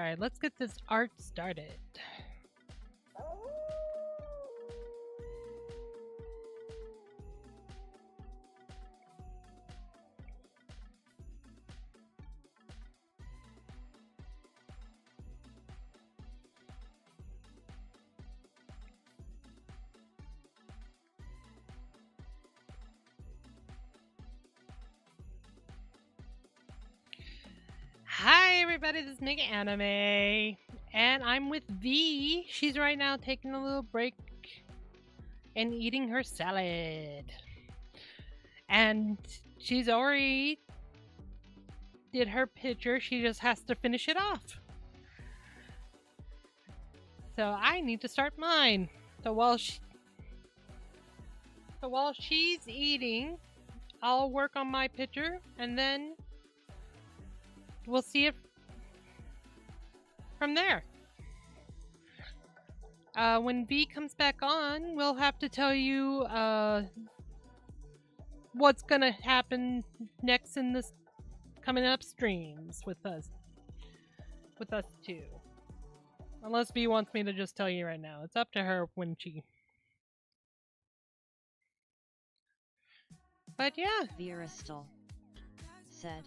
Alright, let's get this art started. Hi everybody, this is Mega Anime, and I'm with V. She's right now taking a little break and eating her salad. And she's already did her picture, she just has to finish it off. So I need to start mine. So while she's eating, I'll work on my picture and then we'll see if from there. When V comes back on, we'll have to tell you what's gonna happen next in this coming up streams with us too. Unless V wants me to just tell you right now. It's up to her when she. But yeah. Virastal said.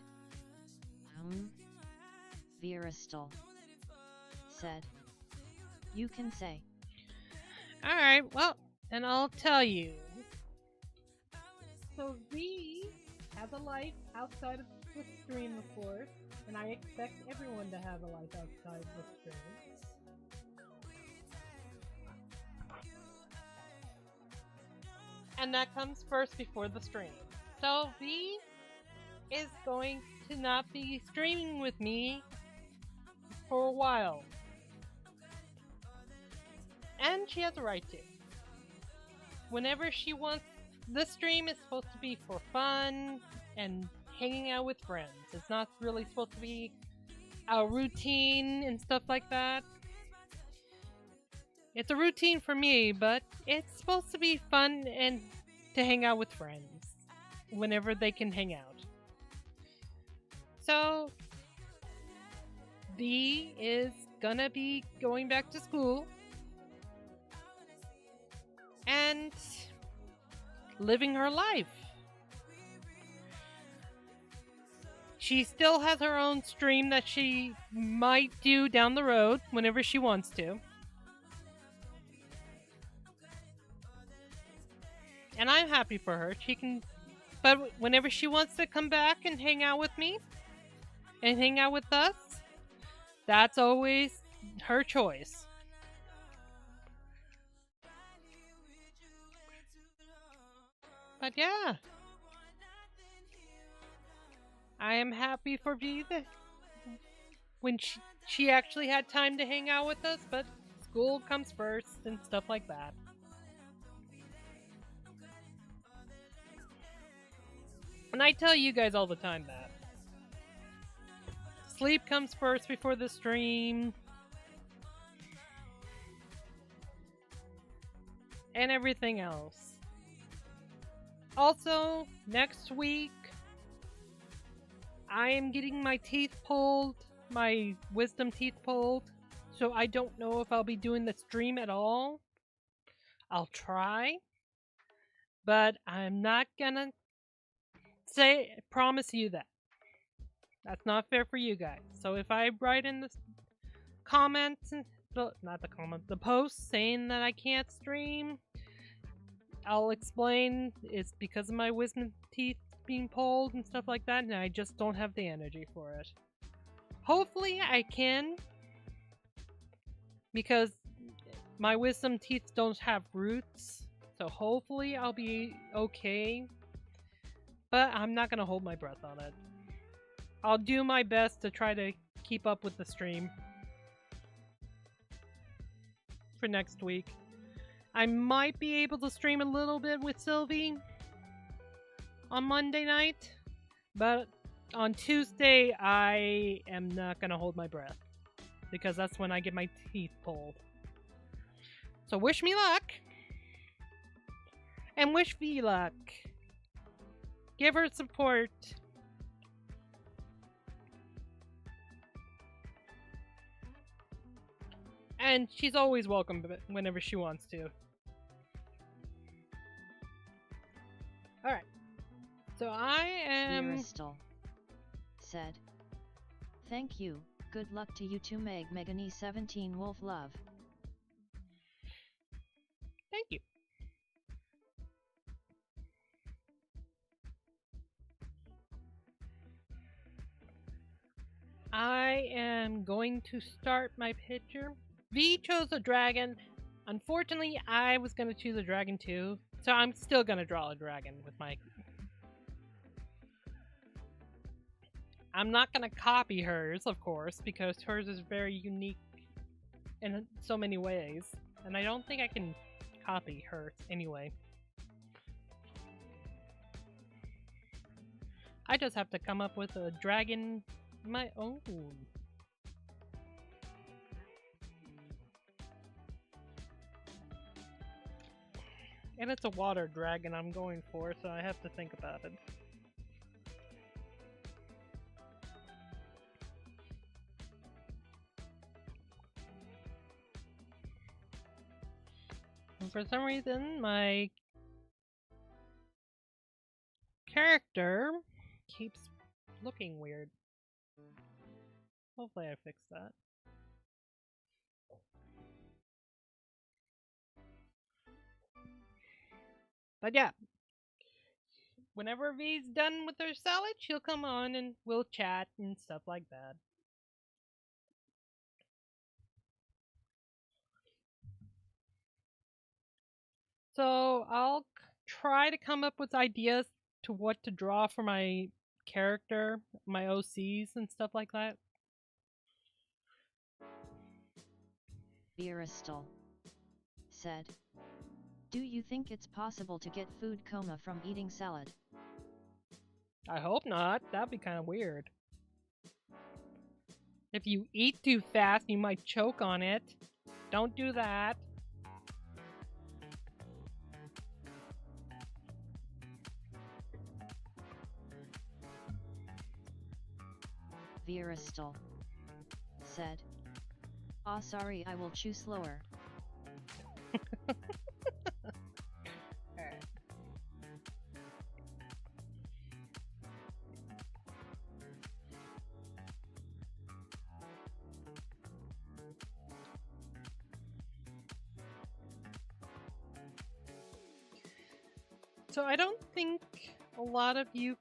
Virastal said. You can say. Alright, well, and I'll tell you. So V has a life outside of the stream, of course, and I expect everyone to have a life outside the stream. And that comes first before the stream. So V is going to not be streaming with me for a while. And she has a right to. Whenever she wants, this stream is supposed to be for fun and hanging out with friends. It's not really supposed to be a routine and stuff like that. It's a routine for me, but it's supposed to be fun and to hang out with friends whenever they can hang out. So, V is gonna be going back to school and living her life. She still has her own stream that she might do down the road whenever she wants to. And I'm happy for her. She can, but whenever she wants to come back and hang out with me and hang out with us, that's always her choice. But yeah, I am happy for V when she actually had time to hang out with us, but school comes first and stuff like that. And I tell you guys all the time that sleep comes first before the stream. And everything else. Also, next week, I am getting my teeth pulled, my wisdom teeth pulled, so I don't know if I'll be doing the stream at all. I'll try, but I'm not gonna promise you that. That's not fair for you guys. So if I write in the comments, the post saying that I can't stream, I'll explain it's because of my wisdom teeth being pulled and stuff like that, and I just don't have the energy for it. Hopefully I can, because my wisdom teeth don't have roots, so hopefully I'll be okay, but I'm not gonna hold my breath on it. I'll do my best to try to keep up with the stream for next week. I might be able to stream a little bit with Sylvie on Monday night, but on Tuesday I am not gonna hold my breath because that's when I get my teeth pulled. So wish me luck, and wish V luck. Give her support. And she's always welcome whenever she wants to. Alright. So I am... Viristal said, "Thank you, good luck to you too Megani 17 Wolf Love." Thank you. I am going to start my picture. V chose a dragon. Unfortunately, I was going to choose a dragon too, so I'm still going to draw a dragon with my... I'm not going to copy hers, of course, because hers is very unique in so many ways, and I don't think I can copy hers anyway. I just have to come up with a dragon my own. And it's a water dragon I'm going for, so I have to think about it. And for some reason, my character keeps looking weird. Hopefully I fix that. But yeah, whenever V's done with her salad, she'll come on and we'll chat and stuff like that. So I'll try to come up with ideas to what to draw for my character, my OCs and stuff like that. Viristal said, "Do you think it's possible to get food coma from eating salad?" I hope not. That'd be kind of weird. If you eat too fast, you might choke on it. Don't do that. Viristal said, "Ah, sorry, I will chew slower." Alright. So I don't think a lot of you,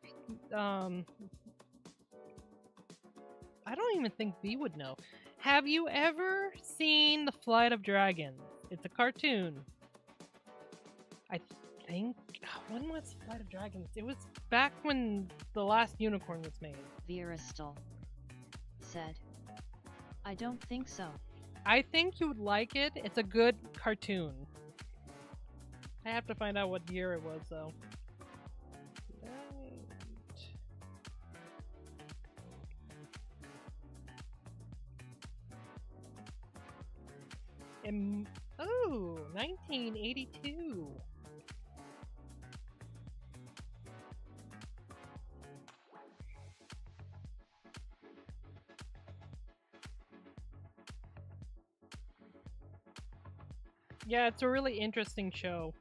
I don't even think V would know. Have you ever seen The Flight of Dragons? It's a cartoon. I think, when was Flight of Dragons? It was back when The Last Unicorn was made. Viristal said, "I don't think so." I think you would like it. It's a good cartoon. I have to find out what year it was, though. Oh, 1982. Yeah, it's a really interesting show.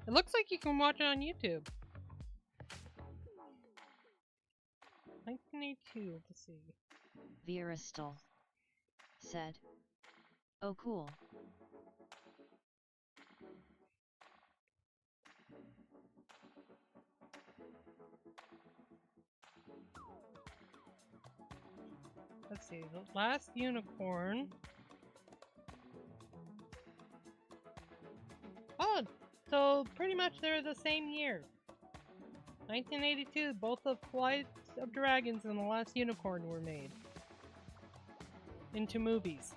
It looks like you can watch it on YouTube. 1982, let's see. Viristal said, "Oh cool." Let's see, The Last Unicorn. Oh, so pretty much they're the same year. 1982, both the Flight of Dragons and The Last Unicorn were made into movies.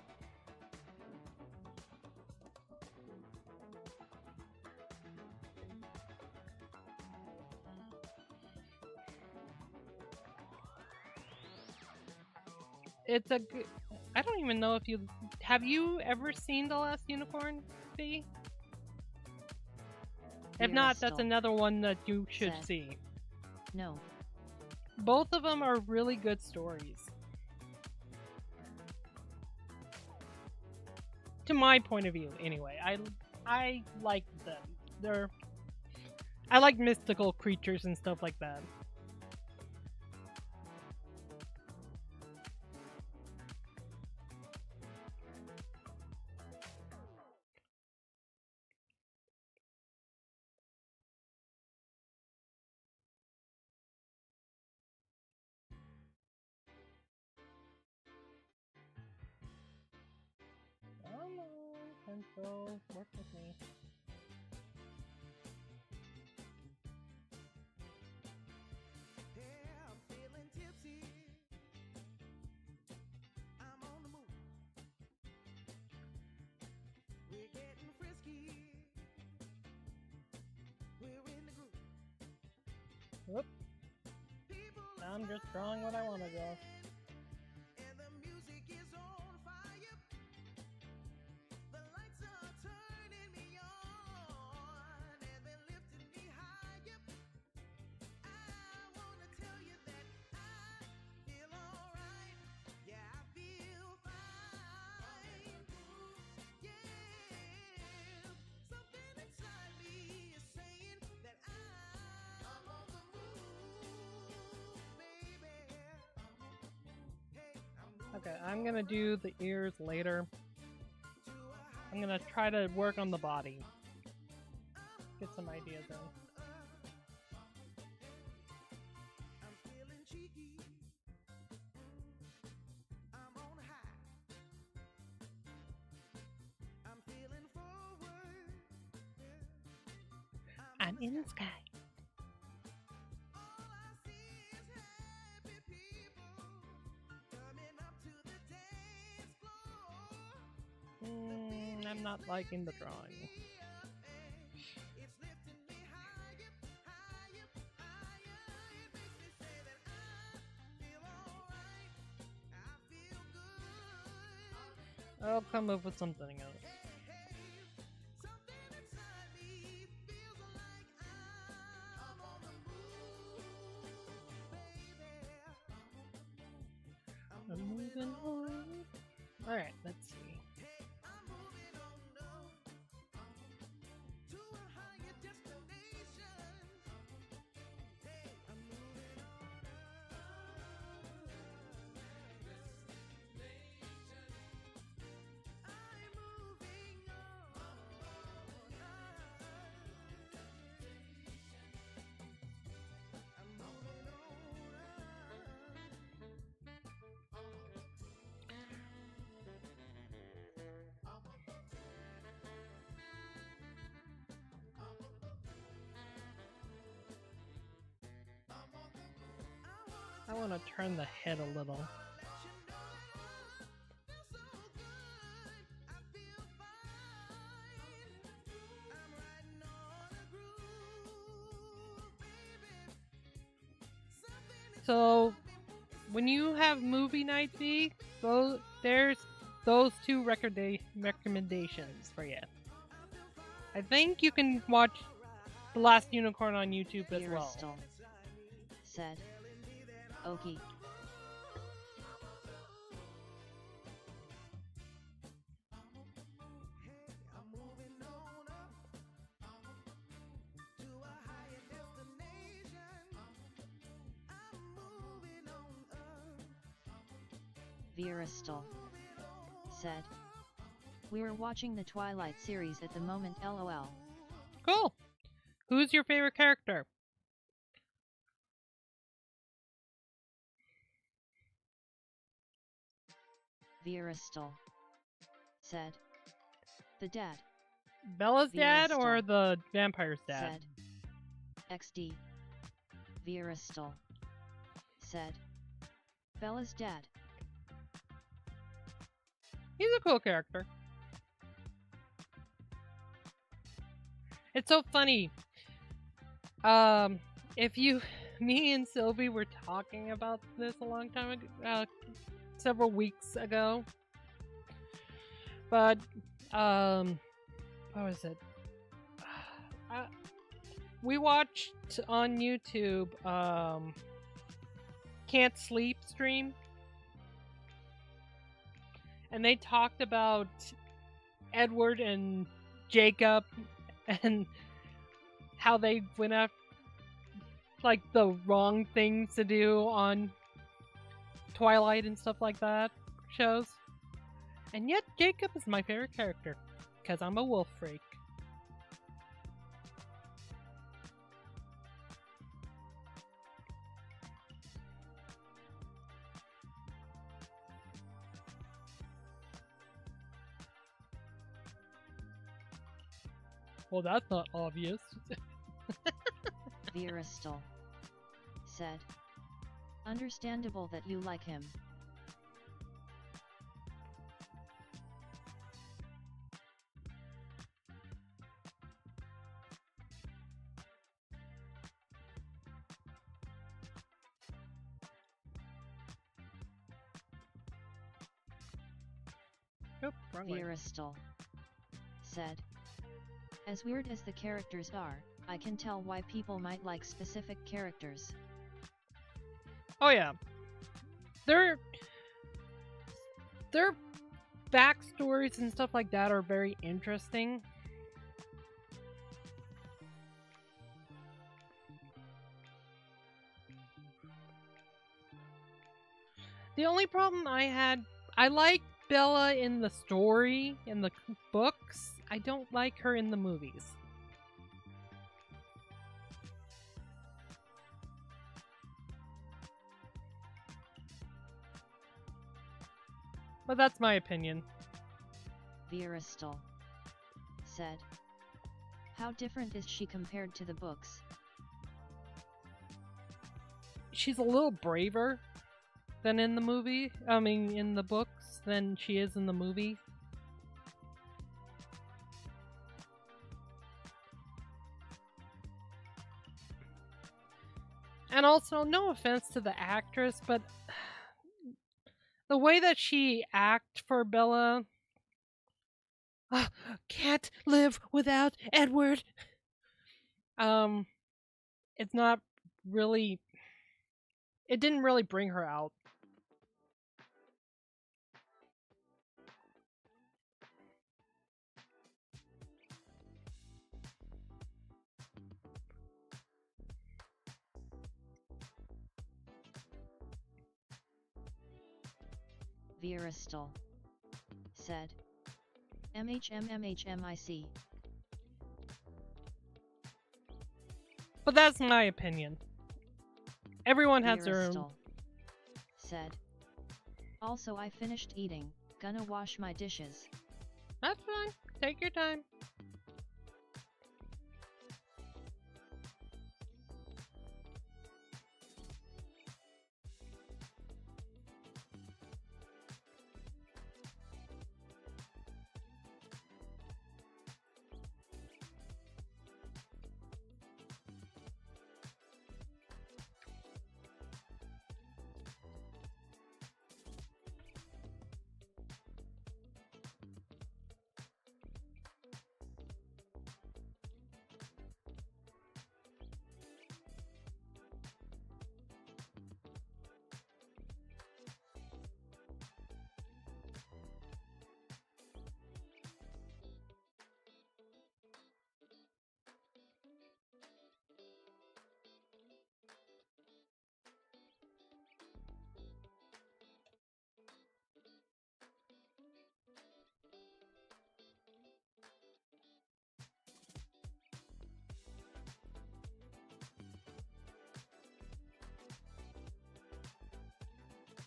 It's a good... I don't even know if you... Have you ever seen The Last Unicorn, V? If not, that's another one that you should see. No. Both of them are really good stories. to my point of view, anyway. I like them. I like mystical creatures and stuff like that. Come on, Pencil, work with me. Whoop. Now I'm just drawing what I want to draw. Okay, I'm gonna do the ears later. I'm gonna try to work on the body. Get some ideas in. I'm in the sky. I'm not liking the drawing. I'll come up with something else. I'm moving on. Alright, let's see. I want to turn the head a little. So, when you have movie night, Z, there's those two recommendations for you. I think you can watch The Last Unicorn on YouTube as well. Said. Okie. Virastal said. We're watching the Twilight series at the moment, lol. Cool. Who's your favorite character? Virastal said. The dad. Bella's dad or the vampire's dad? Said. XD. Virastal said. Bella's dad. He's a cool character. It's so funny. Me and Sylvie were talking about this a long time ago, several weeks ago. But, what was it? We watched on YouTube, Can't Sleep stream. And they talked about Edward and Jacob and how they went after like the wrong things to do on Twilight and stuff like that shows. And yet Jacob is my favorite character because I'm a wolf freak. Well, that's not obvious. Virastal said, understandable that you like him. Nope, wrong way. Virastal said, as weird as the characters are, I can tell why people might like specific characters. Oh yeah. Their backstories and stuff like that are very interesting. The only problem I like Bella in the story, in the books. I don't like her in the movies. But that's my opinion. Virastal said, how different is she compared to the books? She's a little braver than in the movie. I mean, in the books than she is in the movie. And also, no offense to the actress, but the way that she acted for Bella, can't live without Edward. It's not really. It didn't really bring her out. Virastal said, MHMMHMIC. But that's my opinion. Everyone has their own. Virastal said, also I finished eating, gonna wash my dishes. That's fine. Take your time.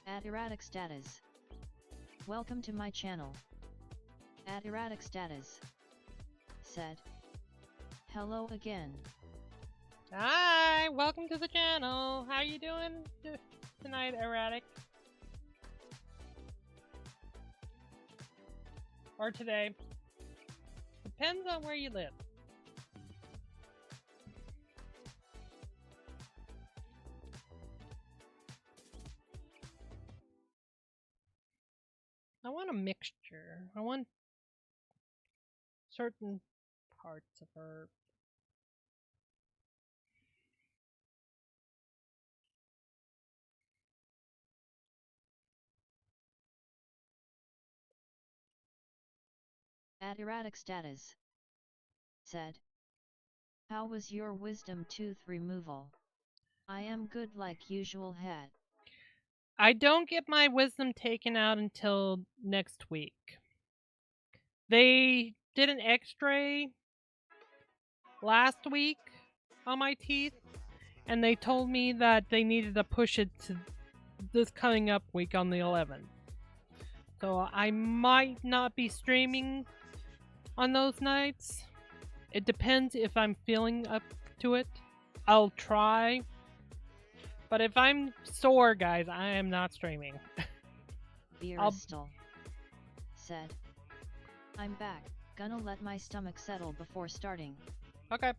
At erratic status. Welcome to my channel. At erratic status said, hello again. Hi, welcome to the channel. How you doing tonight, Erratic? Or today. Depends on where you live. I want a mixture. I want certain parts of her. At erratic status. Said. How was your wisdom tooth removal? I am good like usual head. I don't get my wisdom taken out until next week. They did an x-ray last week on my teeth, and they told me that they needed to push it to this coming up week on the 11th. So I might not be streaming on those nights. It depends if I'm feeling up to it. I'll try. But if I'm sore, guys, I am not streaming. Beeristal said. I'm back, gonna let my stomach settle before starting. Okay.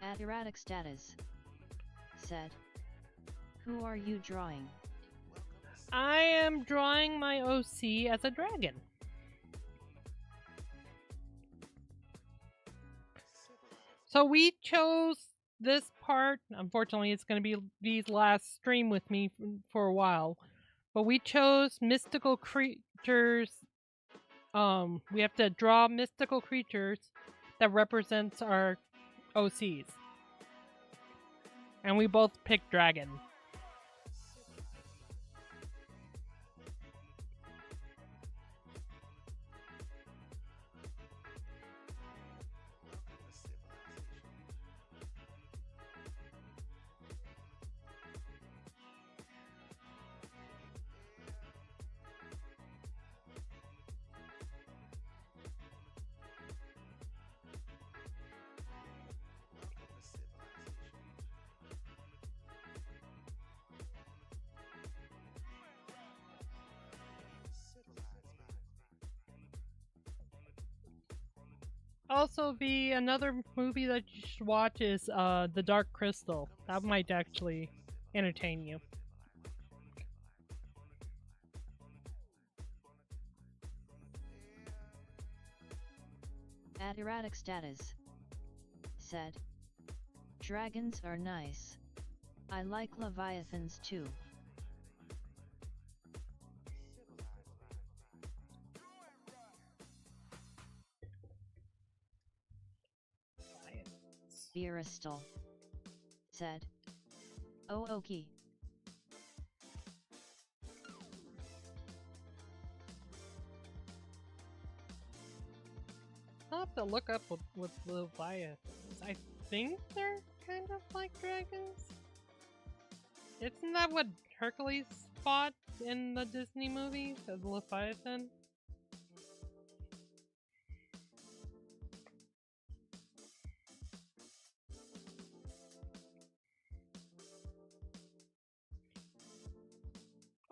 At erratic status. Said. Who are you drawing? I am drawing my OC as a dragon. So we chose this part. Unfortunately, it's going to be V's last stream with me for a while. But we chose mystical creatures. We have to draw mystical creatures that represents our OCs. And we both picked dragon. Also, be another movie that you should watch is The Dark Crystal. That might actually entertain you. At erratic status. Said. Dragons are nice. I like leviathans too. Beeristal said. Oh, okay. I'll have to look up what Leviathans. I think they're kind of like dragons. Isn't that what Hercules fought in the Disney movie as Leviathan?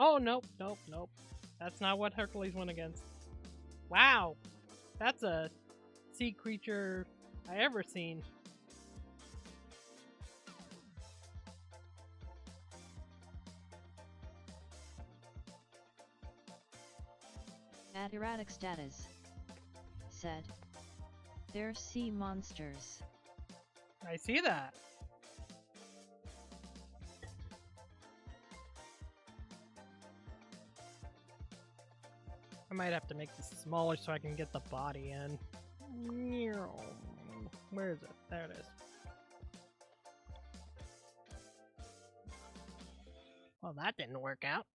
Oh, nope. That's not what Hercules went against. Wow! That's a sea creature I ever seen. At erratic status. Said. They're sea monsters. I see that. I might have to make this smaller so I can get the body in. Where is it? There it is. Well, that didn't work out.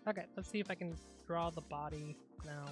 Okay, let's see if I can draw the body now.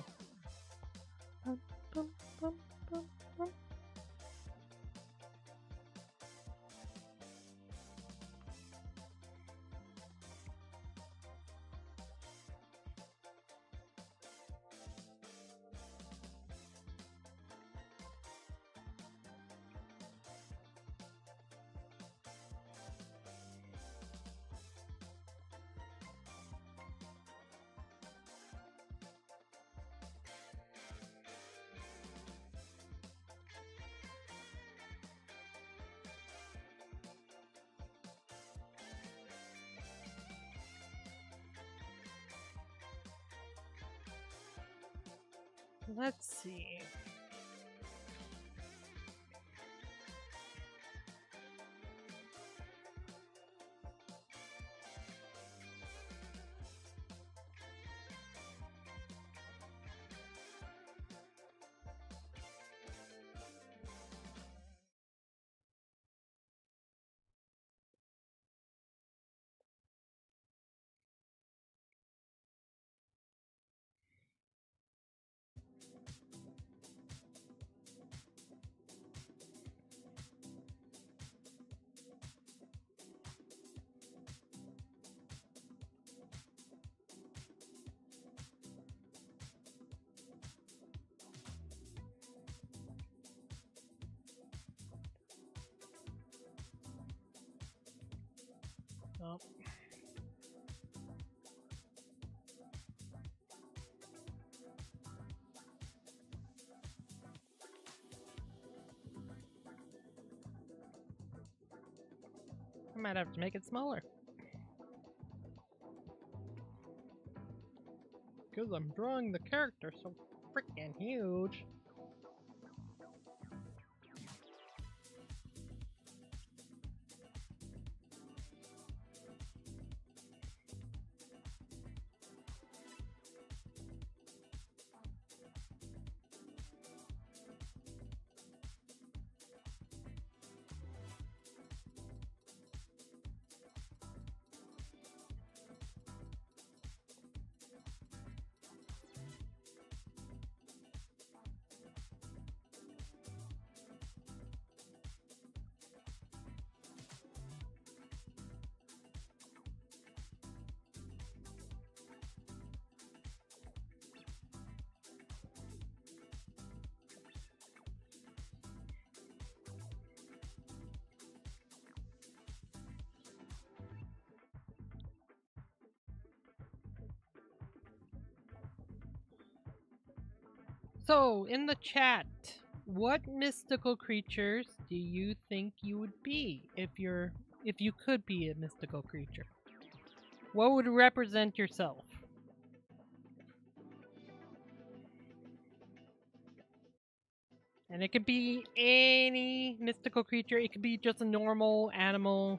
let's see. Oh. I might have to make it smaller. Because I'm drawing the character so freaking huge. So, in the chat, what mystical creatures do you think you would be if you could be a mystical creature? What would represent yourself? And it could be any mystical creature. It could be just a normal animal.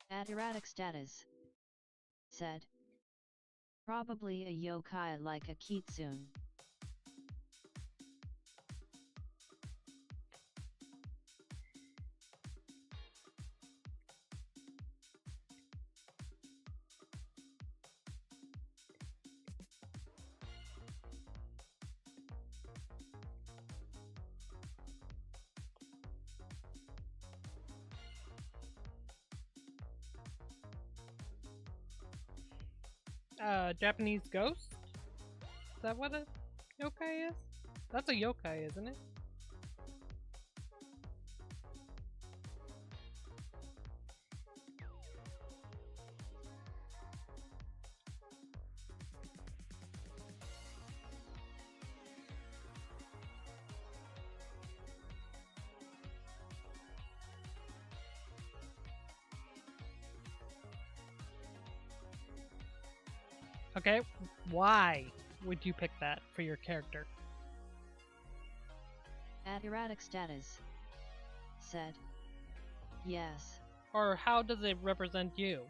At erratic status. Said. Probably a yokai like a kitsune. Japanese ghost? Is that what a yokai is? That's a yokai, isn't it? Okay, why would you pick that for your character? At erratic status. Said. Yes. or how does it represent you?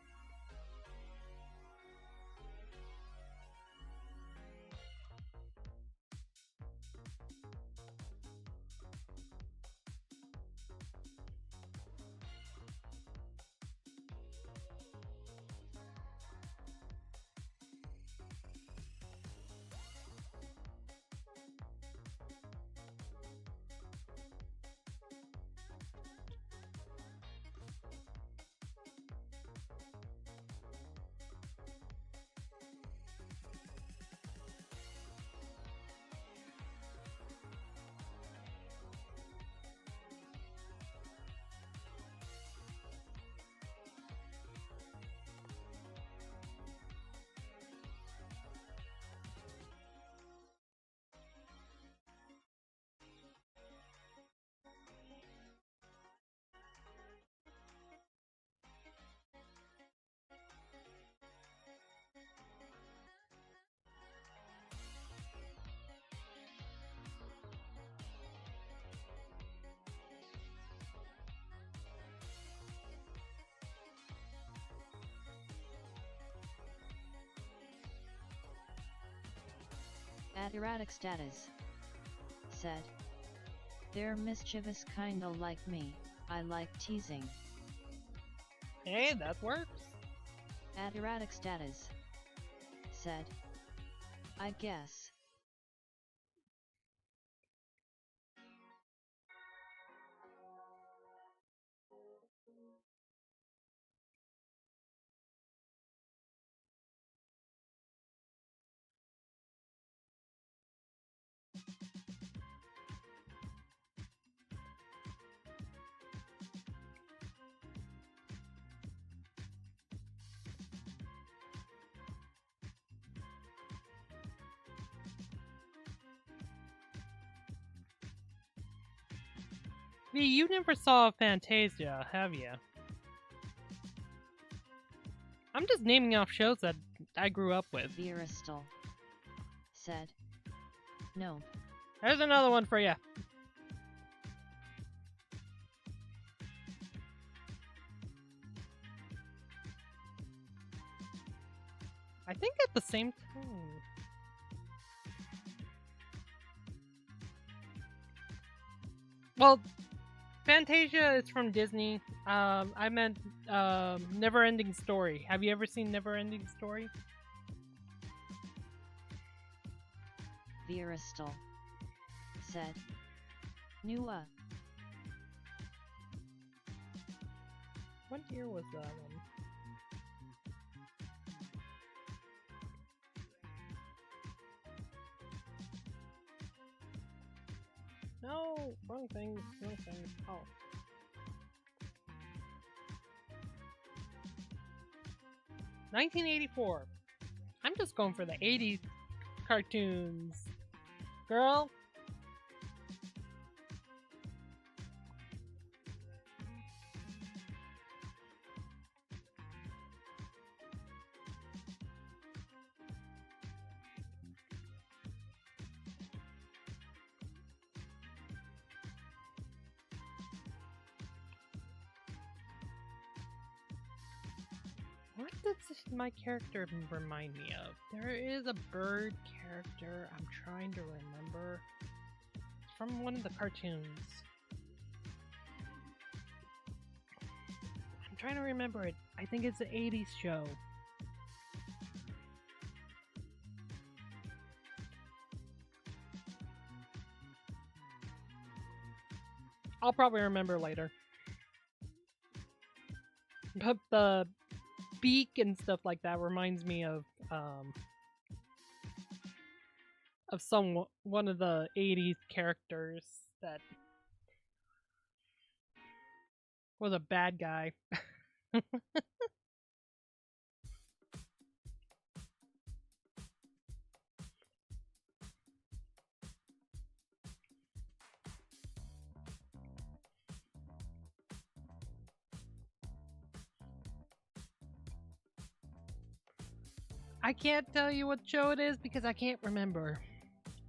At erratic status. Said. They're mischievous kinda like me, I like teasing. Hey, that works. At erratic status. Said. I guess. V, you never saw Fantasia, have you? I'm just naming off shows that I grew up with. Virastal. Said. No. There's another one for you. I think at the same time. Well, Fantasia is from Disney. I meant Neverending Story. Have you ever seen Neverending Story? Virastal. Said. Nua. What year was that one? No, wrong thing, wrong thing. Oh. $1984. I'm just going for the 80s cartoons. Girl. What does my character remind me of? There is a bird character I'm trying to remember. It's from one of the cartoons. I'm trying to remember it. I think it's an 80s show. I'll probably remember later. But the beak and stuff like that reminds me of one of the 80s characters that was a bad guy. I can't tell you what show it is because I can't remember.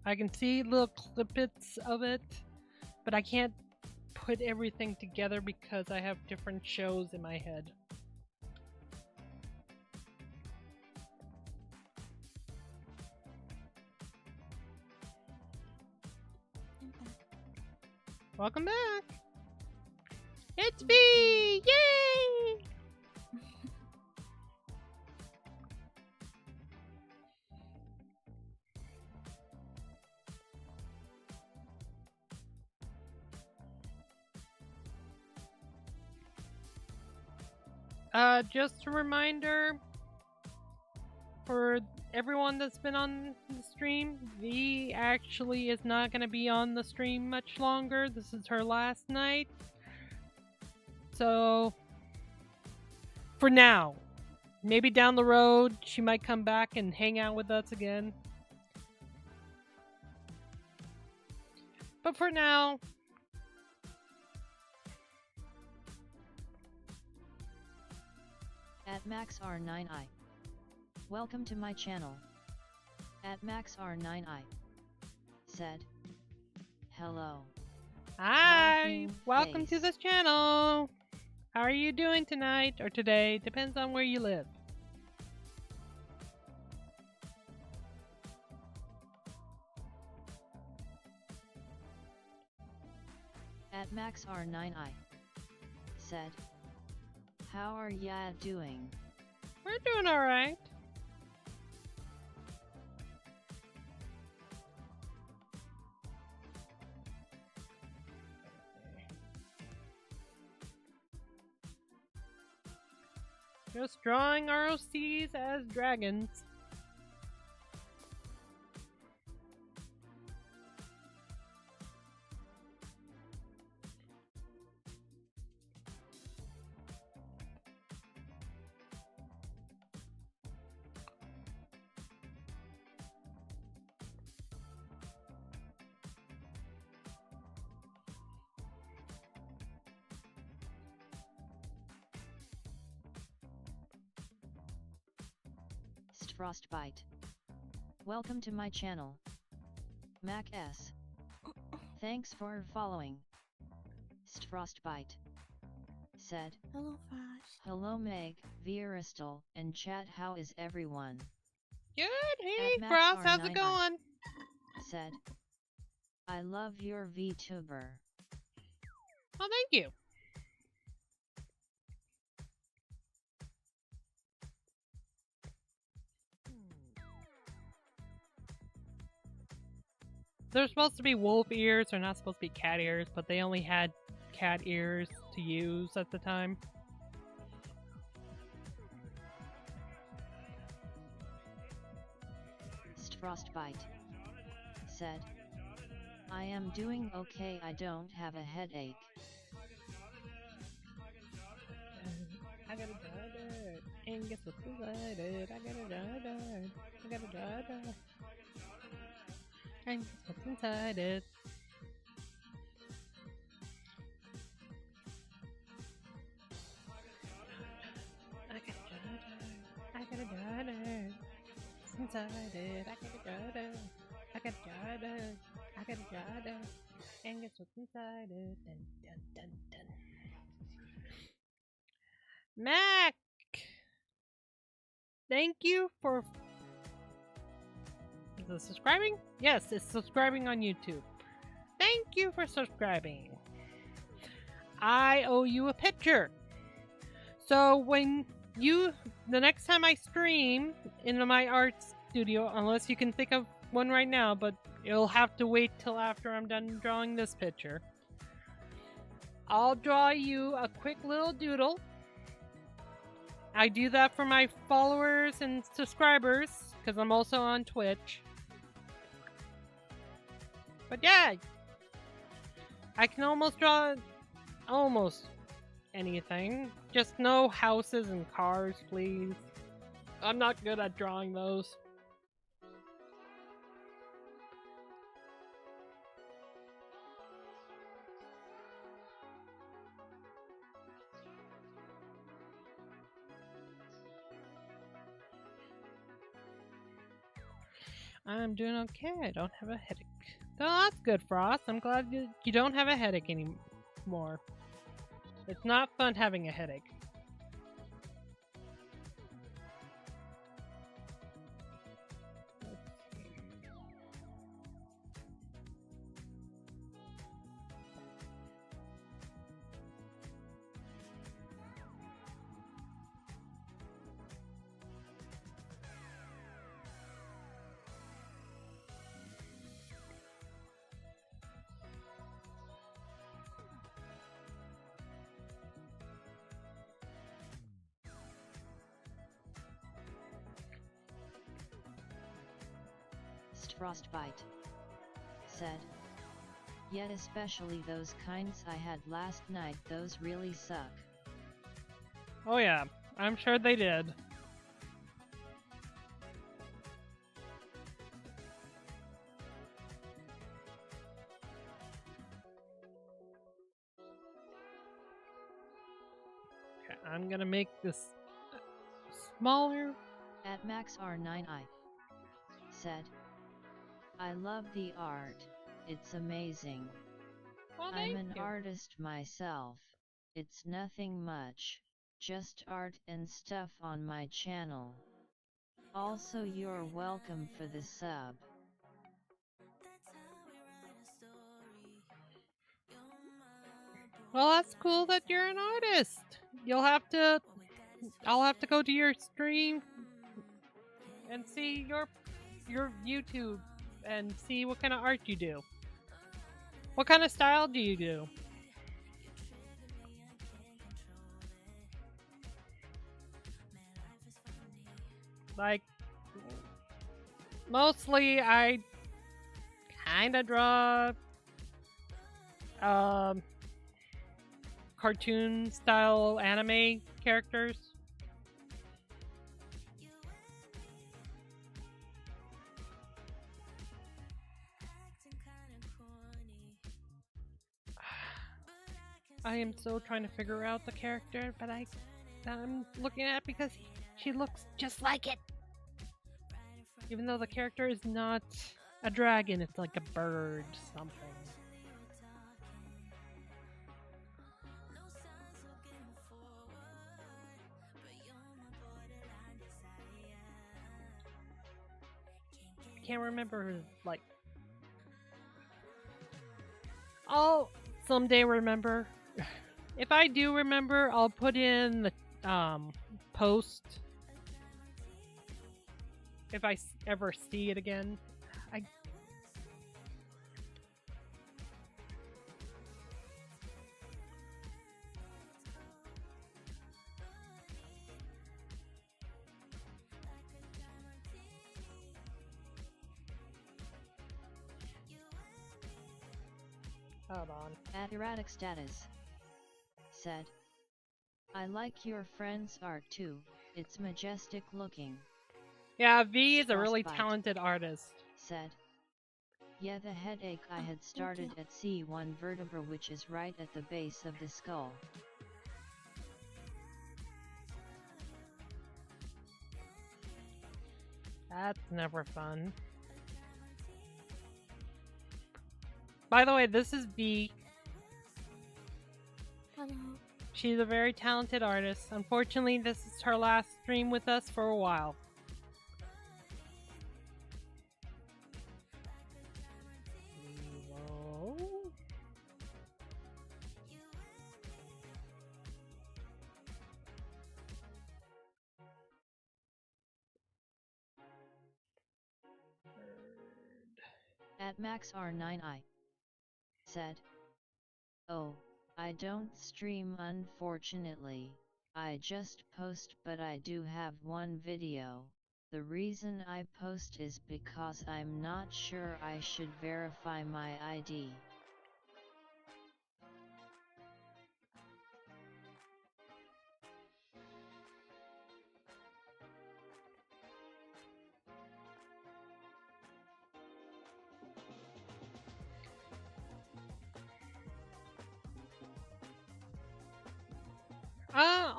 I can see little snippets of it, but I can't put everything together because I have different shows in my head. Welcome back! It's me! Yay! Just a reminder for everyone that's been on the stream, V actually is not going to be on the stream much longer. This is her last night. So, for now, maybe down the road, she might come back and hang out with us again. But for now, at MaxR9i. Welcome to my channel. At MaxR9i said, hello. Hi! Welcome to this channel! How are you doing tonight or today? Depends on where you live. At MaxR9i said, how are ya doing? We're doing alright. Just drawing ROCs as dragons. Frostbite. Welcome to my channel. Mac S. Thanks for following. Frostbite said, hello Frost. Hello Meg, Vieristal, and chat, how is everyone? Good, hey Frost, how's it going? Said, I love your VTuber. Oh, thank you. They're supposed to be wolf ears, they're not supposed to be cat ears, but they only had cat ears to use at the time. Frostbite said, I am doing okay, I don't have a headache. I gotta die, and guess what's inside? I gotta die, I gotta die. And guess what's inside it? I gotta die. What's inside it? I gotta die. I gotta die. I gotta die. And guess what's inside it? Dun dun dun dun. Mac! Thank you for... Is it subscribing? Yes, it's subscribing on YouTube. Thank you for subscribing. I owe you a picture. So when you... The next time I stream in my art studio, unless you can think of one right now, but you'll have to wait till after I'm done drawing this picture. I'll draw you a quick little doodle. I do that for my followers and subscribers, because I'm also on Twitch. But yeah, I can almost draw almost anything. Just no houses and cars, please. I'm not good at drawing those. I'm doing okay. I don't have a headache. Oh, that's good, Frost. I'm glad you don't have a headache more. It's not fun having a headache. Frostbite said, "Yet especially those kinds I had last night, those really suck." Oh yeah, I'm sure they did. Okay, I'm gonna make this smaller. At MaxR9i said, "I love the art, it's amazing. Well, I'm thank an you. artist myself, it's nothing much, just art and stuff on my channel. Also you're welcome for the sub." Well, that's cool that you're an artist. I'll have to go to your stream and see your YouTube and see what kind of art you do. What kind of style do you do? Like, mostly I kind of draw cartoon style anime characters. I am so trying to figure out the character, but I'm looking at it because she looks just like it. Even though the character is not a dragon, it's like a bird something. Can't remember, like, I'll someday remember. If I do remember, I'll put in the post if I ever see it again. Hold on. At Erratic Status said, "I like your friend's art too, it's majestic looking." Yeah, V is a really Frostbite talented artist. said, "Yeah, the headache I had started at C1 vertebra, which is right at the base of the skull." That's never fun. By the way, this is V. Hello. She's a very talented artist. Unfortunately, this is her last stream with us for a while. Whoa. At MaxR9i said, "Oh, I don't stream unfortunately, I just post, but I do have one video. The reason I post is because I'm not sure I should verify my ID."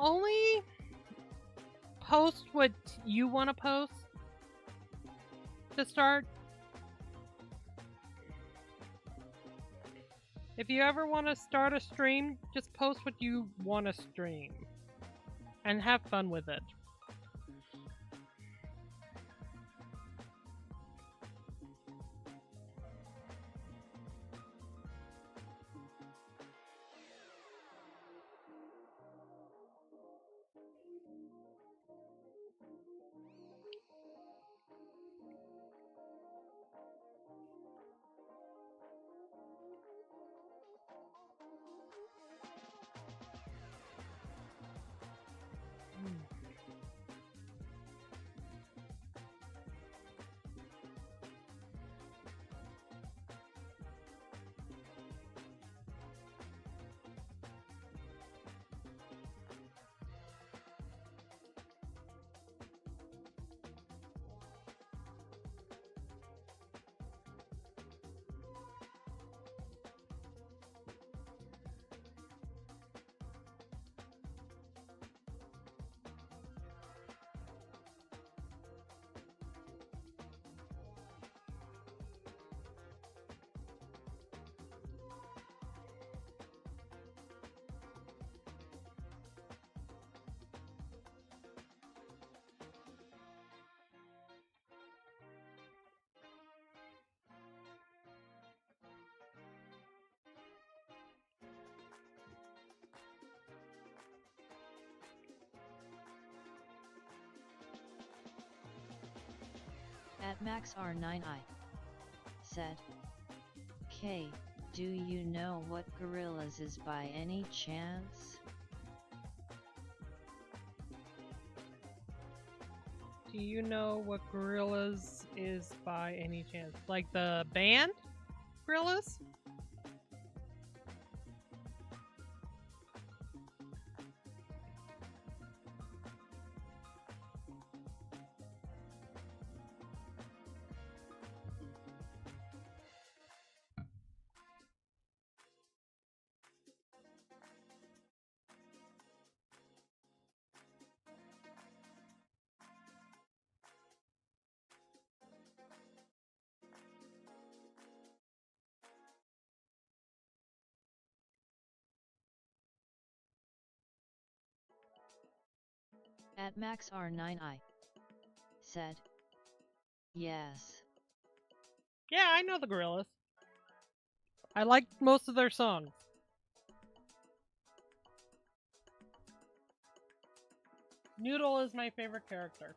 Only post what you want to post to start. If you ever want to start a stream, just post what you want to stream. And have fun with it. At MaxR9i said, K, do you know what Gorillaz is by any chance? Do you know what Gorillaz is by any chance? Like the band Gorillaz? At MaxR9i said, yes. Yeah, I know the Gorillaz. I like most of their songs. Noodle is my favorite character.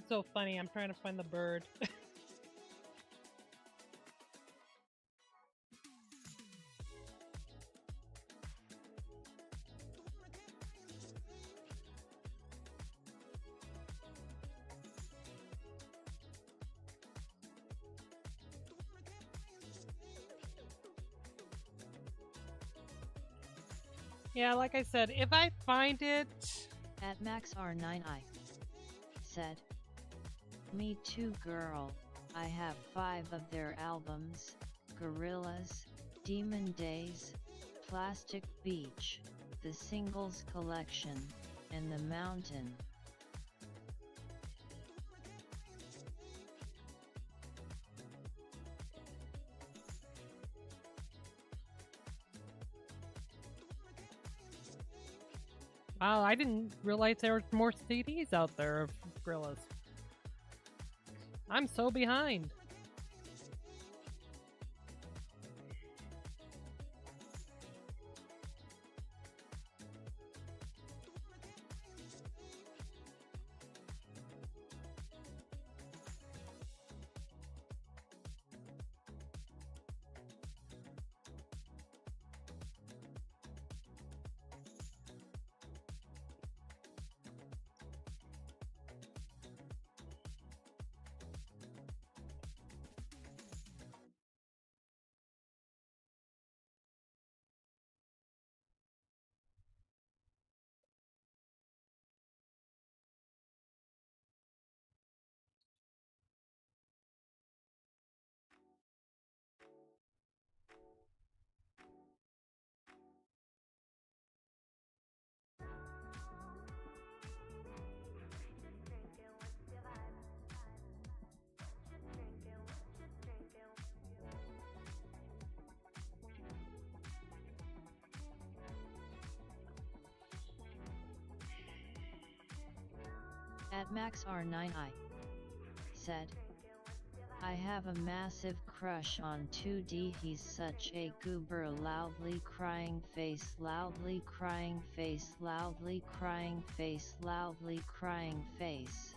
It's so funny, I'm trying to find the bird. Yeah, like I said, if I find it... At MaxR9i said, "Me too, girl. I have 5 of their albums: Gorillaz, Demon Days, Plastic Beach, the Singles Collection, and The Mountain." Wow, I didn't realize there were more CDs out there of Gorillaz. I'm so behind. At MaxR9i said, "I have a massive crush on 2D. He's such a goober. Loudly crying face, loudly crying face, loudly crying face, loudly crying face."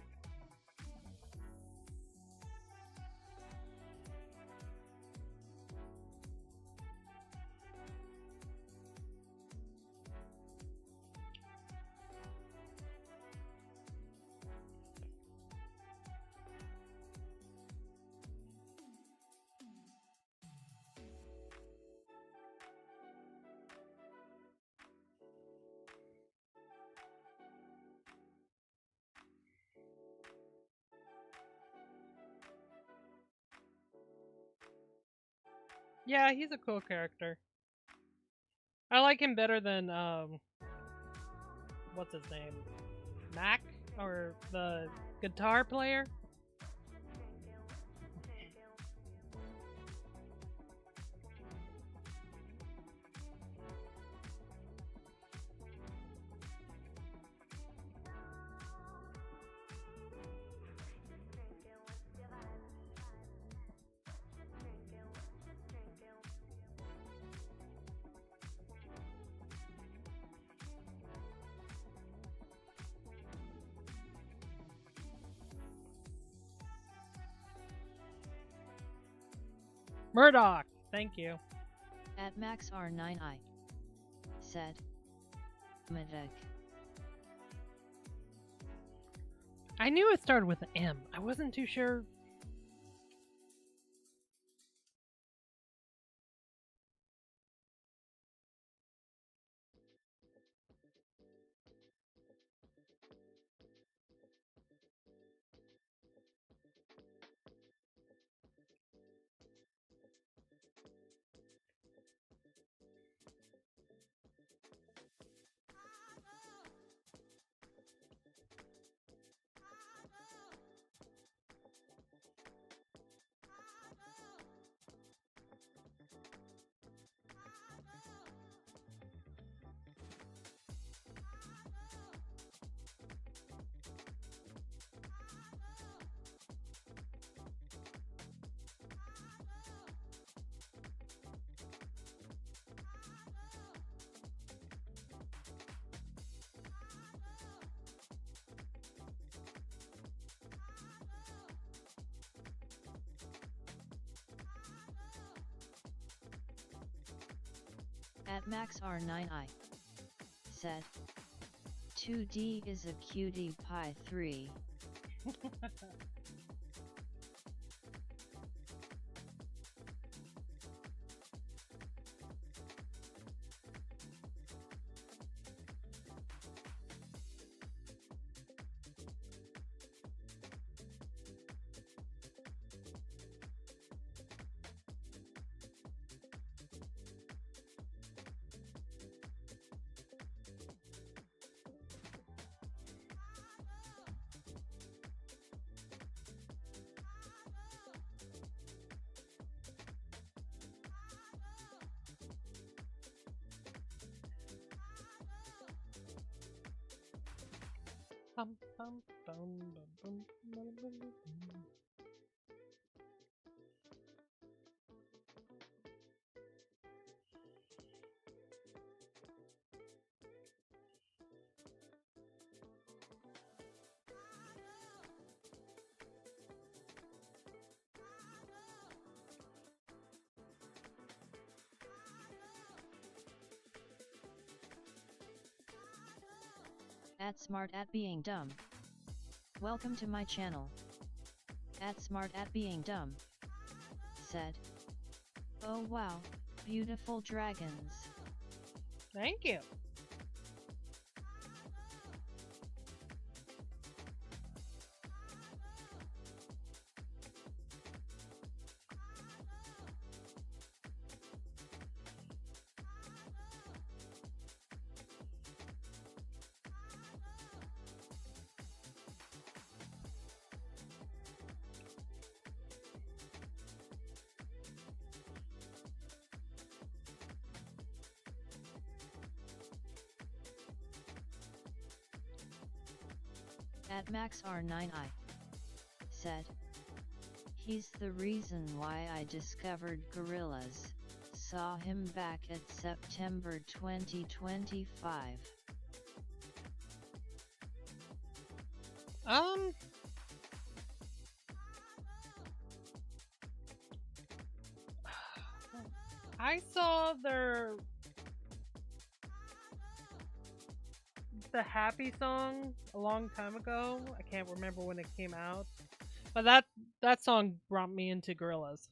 Yeah, he's a cool character. I like him better than, what's his name? Mac? Or the guitar player? Murdoch! Thank you. At MaxR9i said, "Medic." I knew it started with an M. I wasn't too sure. At MaxR9i said, "2D is a cutie pie 3. Bum, bum, bum, bum, bum, bum, bum, bum. @smart@being_dumb. Welcome to my channel. @smart@being_dumb said, "Oh wow, beautiful dragons." Thank you. @maxr9i said, "He's the reason why I discovered Gorillaz, saw him back at September 2025. I saw the Happy song a long time ago. I can't remember when it came out, but that song brought me into Gorillaz.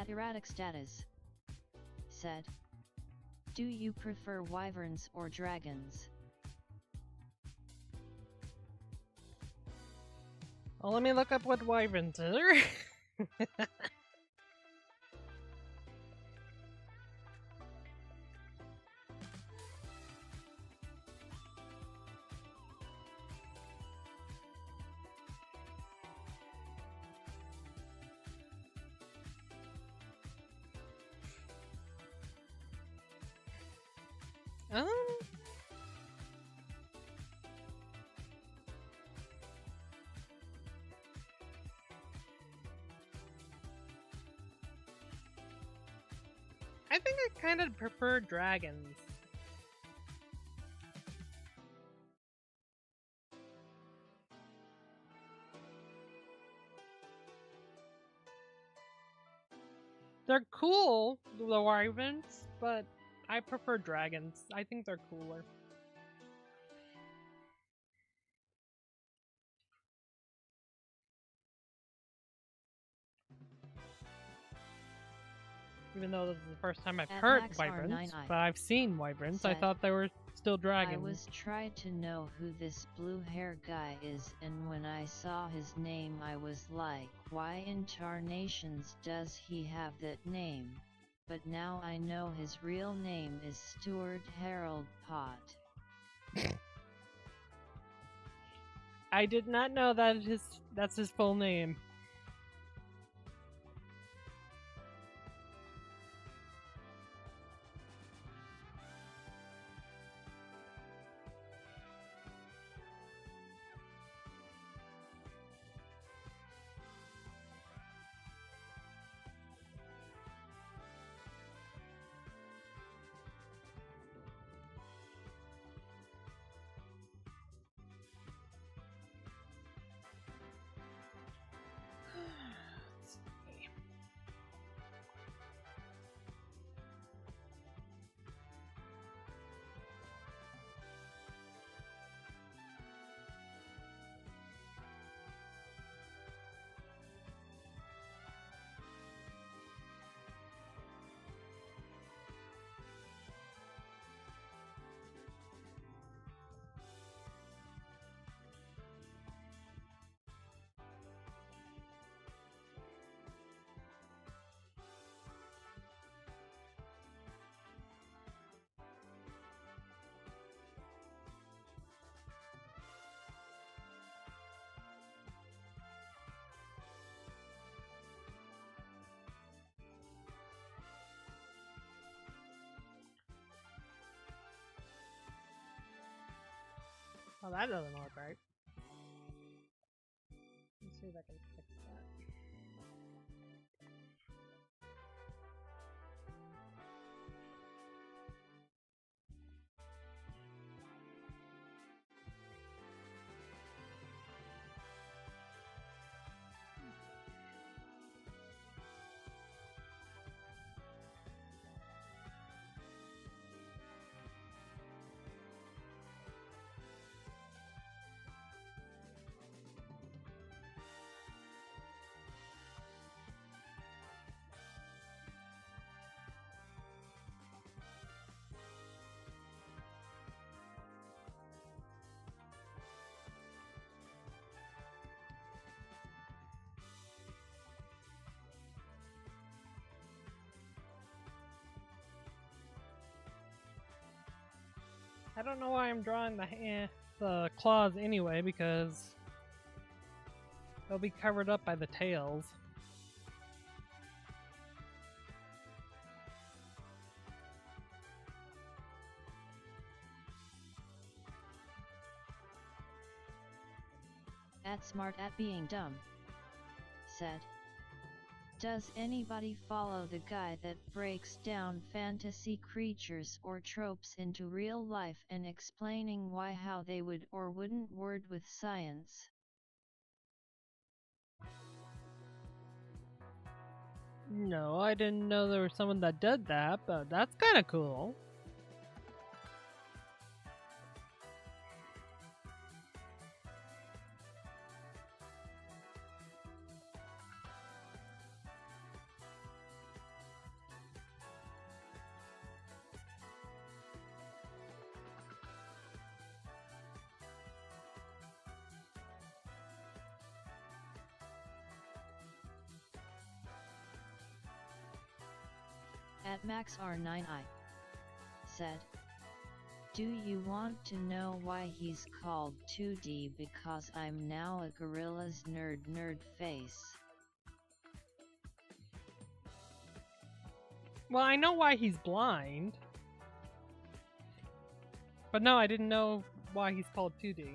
@erratic status said, "Do you prefer wyverns or dragons?" Well, let me look up what wyverns are. um, I think I kind of prefer dragons. They're cool, the wyverns, but I prefer dragons. I think they're cooler. Even though this is the first time I've heard wyverns, but I've seen wyverns. I thought they were still dragons. I was tried to know who this blue hair guy is, and when I saw his name I was like, why in tarnations does he have that name? But now I know his real name is Stuart Harold Pott. I did not know that's his full name. Oh, that doesn't look right. Let's see if I can fix that. I don't know why I'm drawing the claws anyway, because they'll be covered up by the tails. Smart at being dumb, said. Does anybody follow the guy that breaks down fantasy creatures or tropes into real life and explaining why how they would or wouldn't word with science? No, I didn't know there was someone that did that, but that's kind of cool. At MaxR9i said, do you want to know why he's called 2D? Because I'm now a gorilla's nerd face. Well, I know why he's blind. But no, I didn't know why he's called 2D.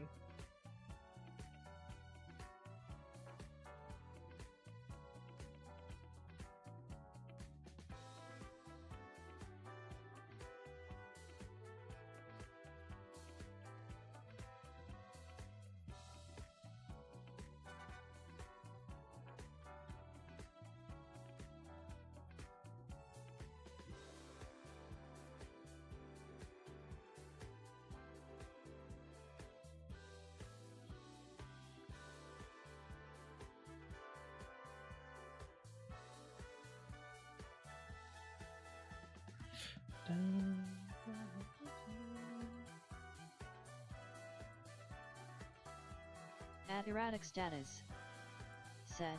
At Erratic Status said,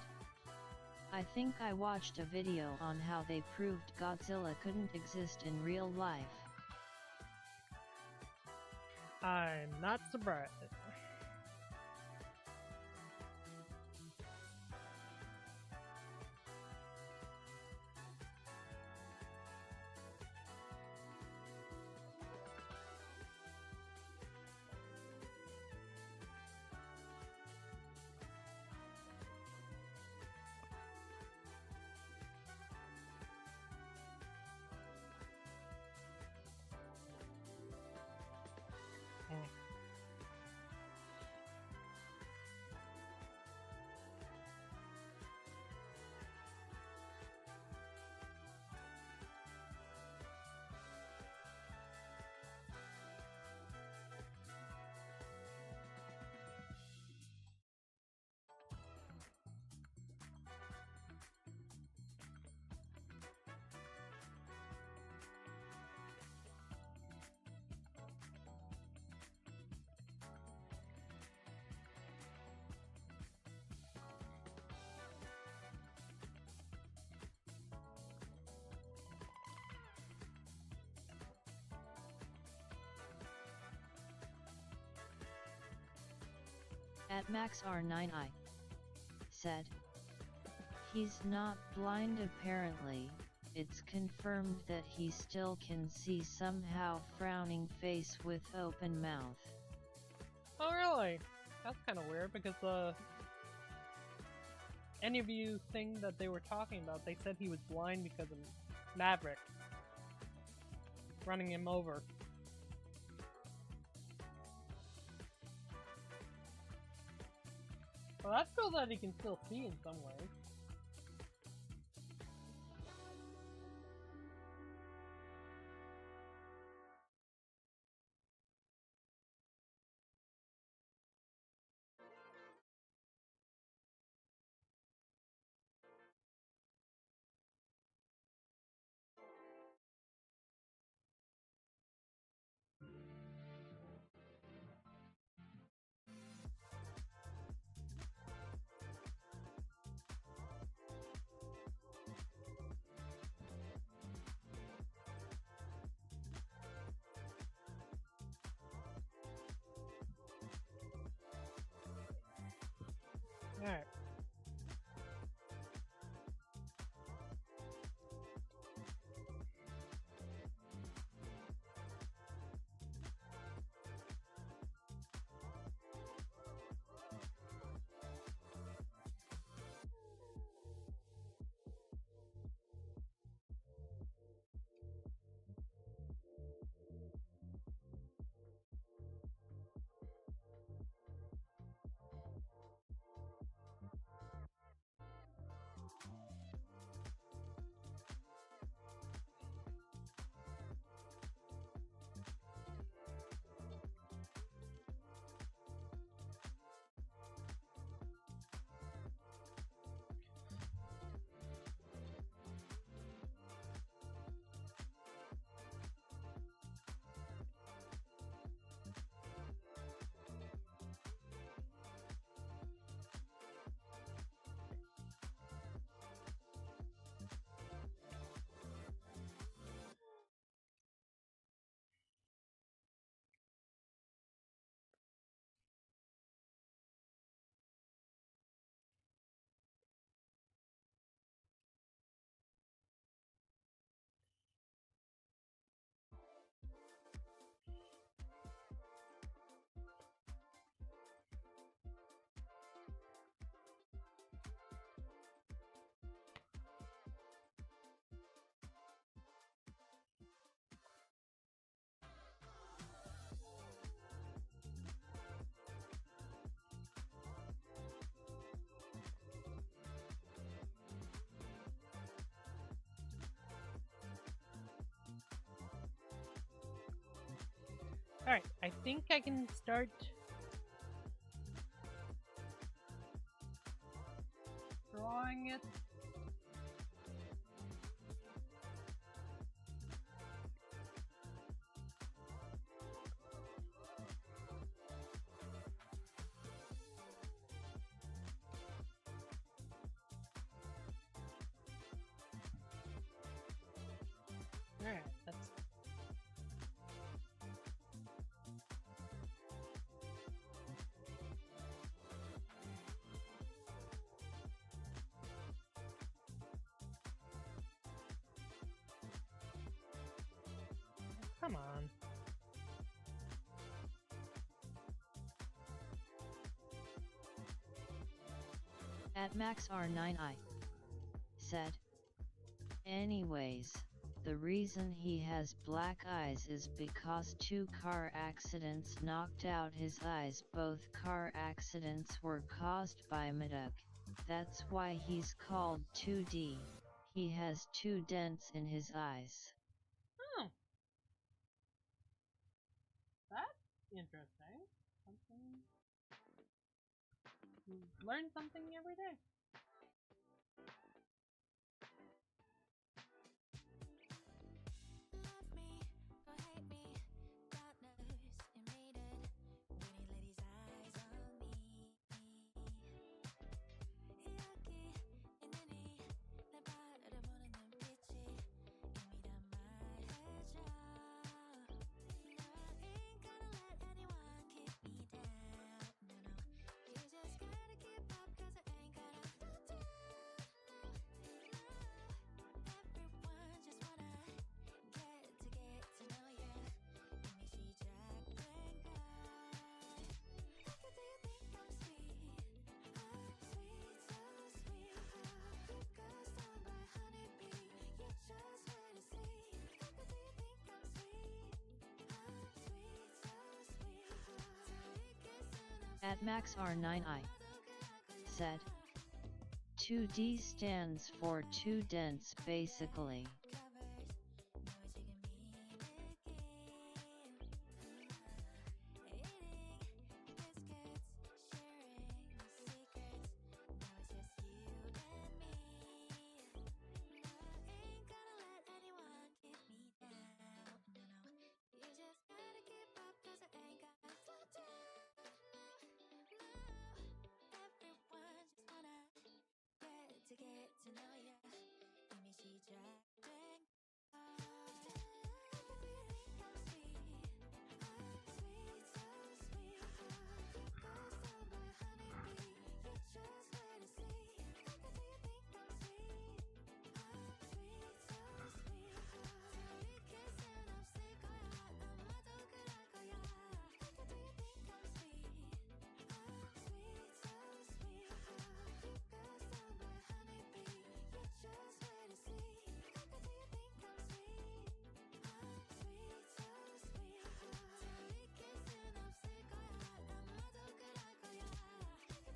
I think I watched a video on how they proved Godzilla couldn't exist in real life. I'm not surprised. At MaxR9i said, he's not blind apparently, it's confirmed that he still can see somehow. Frowning face with open mouth. Oh, really? That's kind of weird because the interview thing that they were talking about, they said he was blind because of Maverick running him over. Well, that's cool that he can still see in some ways. Alright. Alright, I think I can start drawing it. Alright, that's... Come on. At MaxR9i said, anyways, the reason he has black eyes is because 2 car accidents knocked out his eyes. Both car accidents were caused by Maduk. That's why he's called 2D. He has 2 dents in his eyes. Oh. That's interesting. Something... Learn something every day. At MaxR9i said, 2D stands for 2 dents basically.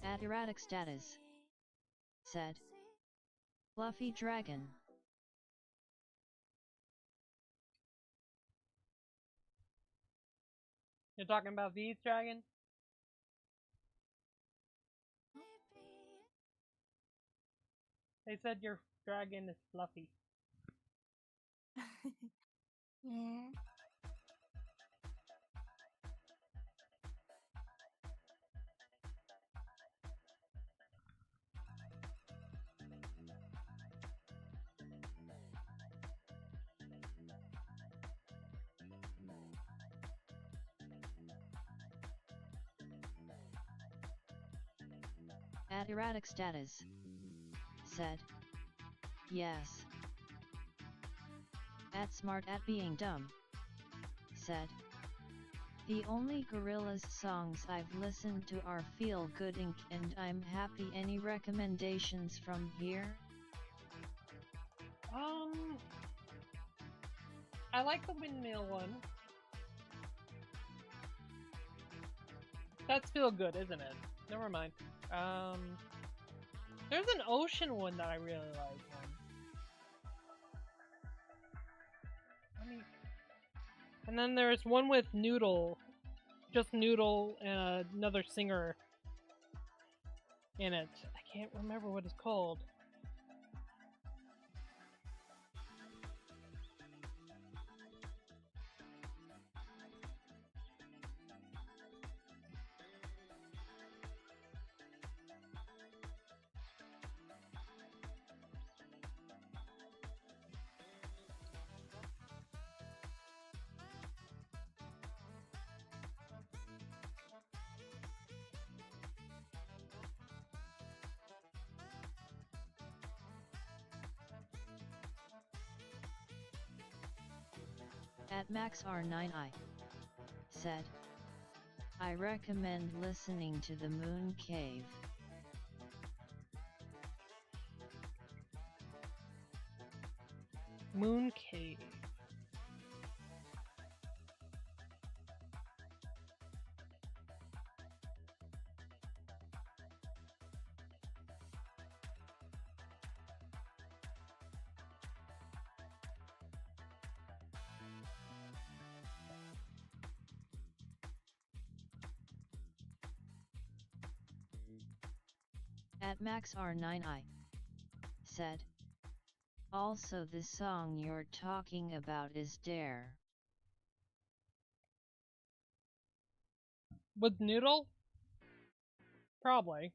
At Erratic Status said, Fluffy Dragon. You're talking about these dragon? They said your dragon is fluffy. Yeah. At Erratic Status said, yes. At Smart at Being Dumb said, the only Gorillaz songs I've listened to are Feel Good Inc. and I'm Happy. Any recommendations from here? I like the windmill one. That's Feel Good, isn't it? Never mind. There's an ocean one that I really like. And then there's one with Noodle, just Noodle and another singer in it. I can't remember what it's called. At MaxR9i said, I recommend listening to The Moon Cave. Moon Cave. At MaxR9i said, also the song you're talking about is Dare. With Noodle? Probably.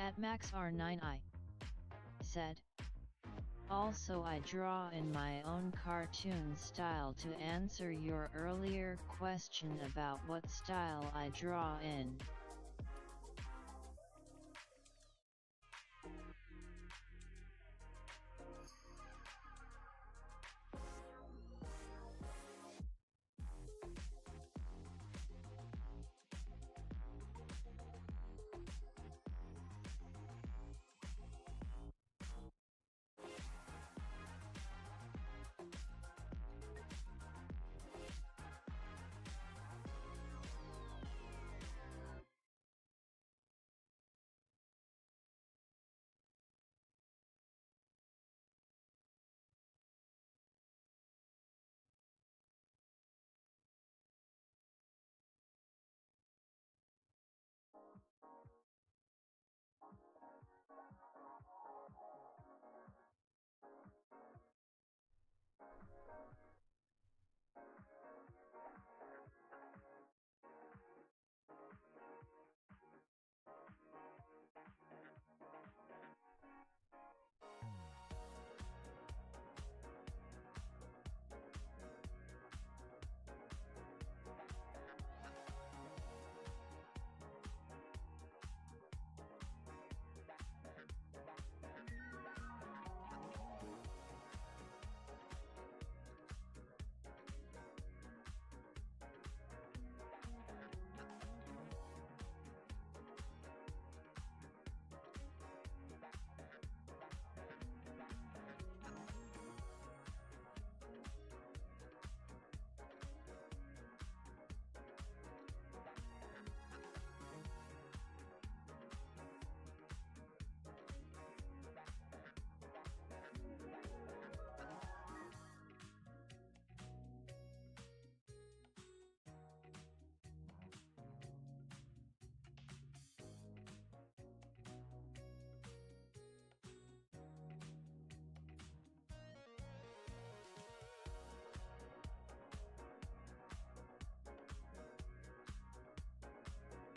At MaxR9i said, also I draw in my own cartoon style to answer your earlier question about what style I draw in.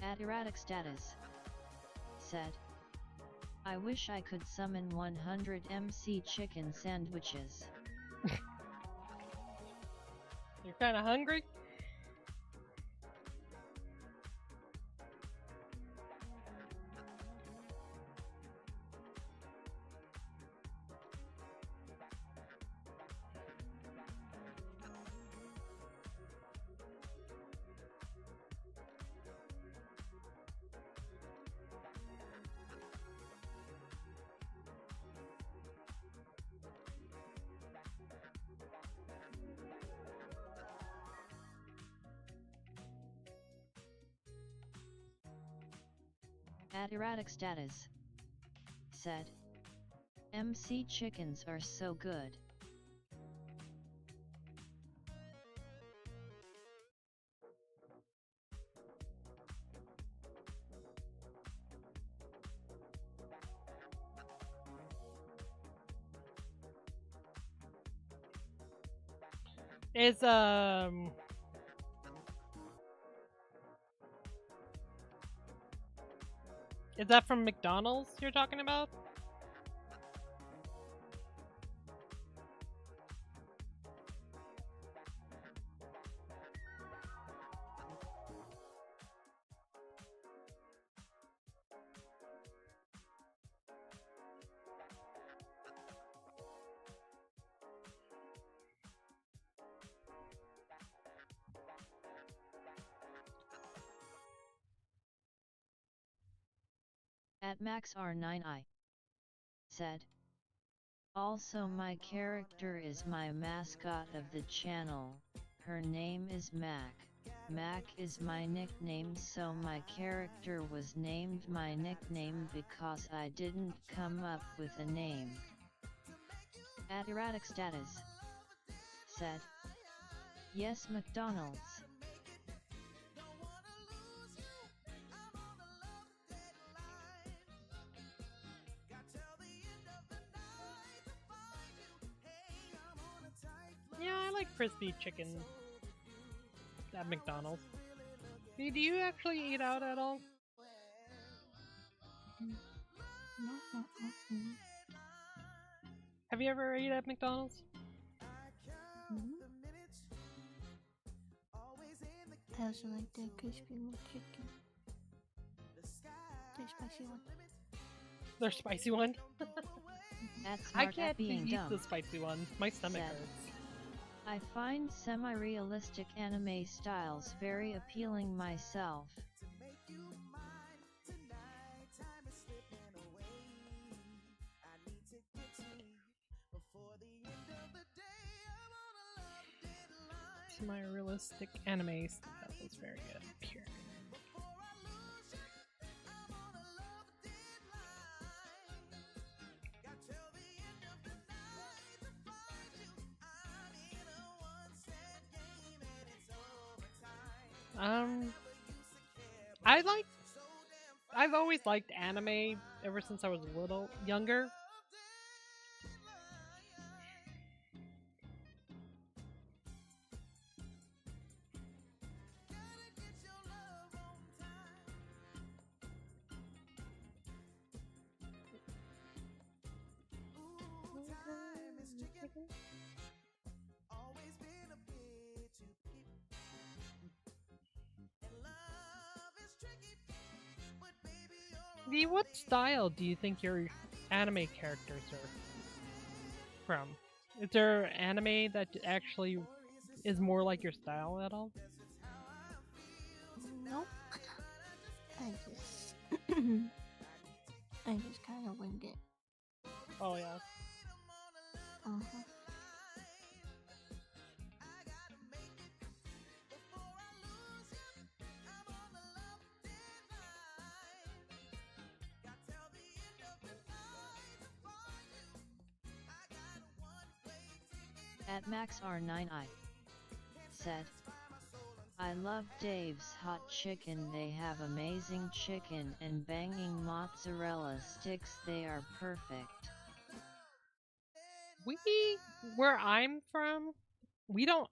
At erratic status said, I wish I could summon 100 MC chicken sandwiches. You're kinda hungry? At erratic status said, MC chickens are so good. Is is that from McDonald's you're talking about? At MaxR9i said, also my character is my mascot of the channel, her name is Mac. Mac is my nickname, so my character was named my nickname because I didn't come up with a name. At erratic status said, yes, McDonald's. Yeah, I like crispy chicken at McDonald's. Do you actually eat out at all? Have you ever eaten at McDonald's? I also like the crispy McChicken. The spicy one. Their spicy one? At I Smart can't at being eat dumb. the spicy one. My stomach Said. hurts. I find semi-realistic anime styles very appealing myself. My realistic anime style is very good. Pure. I've always liked anime ever since I was a little younger. V, what style do you think your anime characters are from? Is there anime that actually is more like your style at all? Nope. I just kind of winged it. Oh yeah. Uh-huh. At MaxR9i said, I love Dave's Hot Chicken. They have amazing chicken and banging mozzarella sticks. They are perfect. Where I'm from,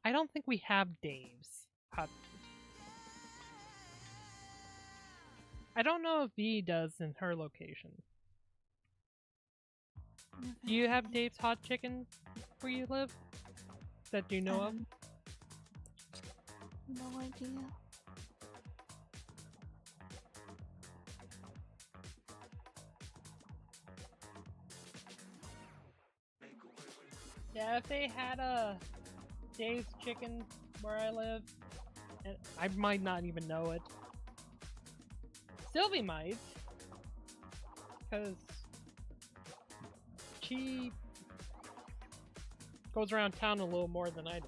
I don't think we have Dave's hot. I don't know if V does in her location. Do you have Dave's hot chicken where you live? That you know of? No idea. Yeah, if they had a Dave's chicken where I live, and I might not even know it. Sylvie might, because she goes around town a little more than I do.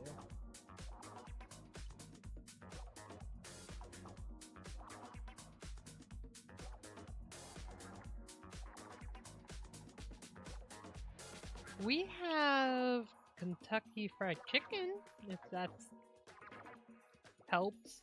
We have Kentucky Fried Chicken, if that helps.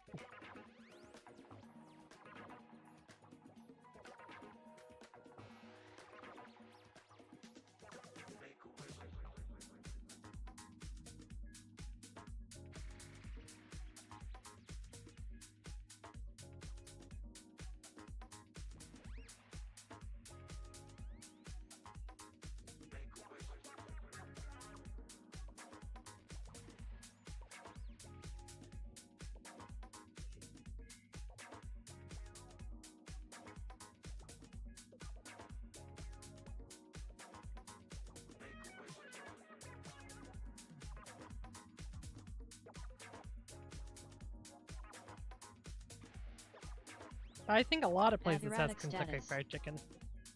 I think a lot of places has Erratic Kentucky status. Fried Chicken.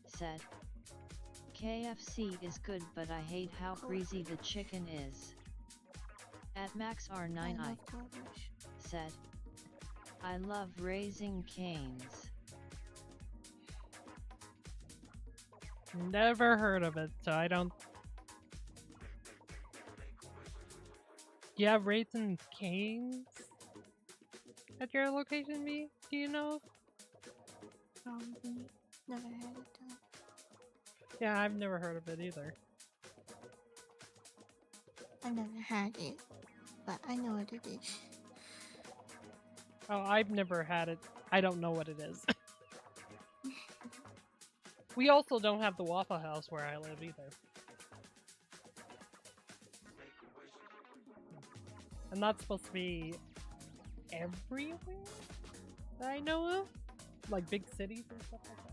Said, KFC is good, but I hate how greasy the chicken is. At MaxR9i said, I love Raising Canes. Never heard of it, so I don't. Do you have Raising Canes at your location, V? Do you know? Probably. Never had it though. Yeah, I've never heard of it either. I never had it, but I know what it is. Oh, I've never had it. I don't know what it is. We also don't have the Waffle House where I live either. And that's supposed to be everywhere that I know of? Like big cities and stuff like that.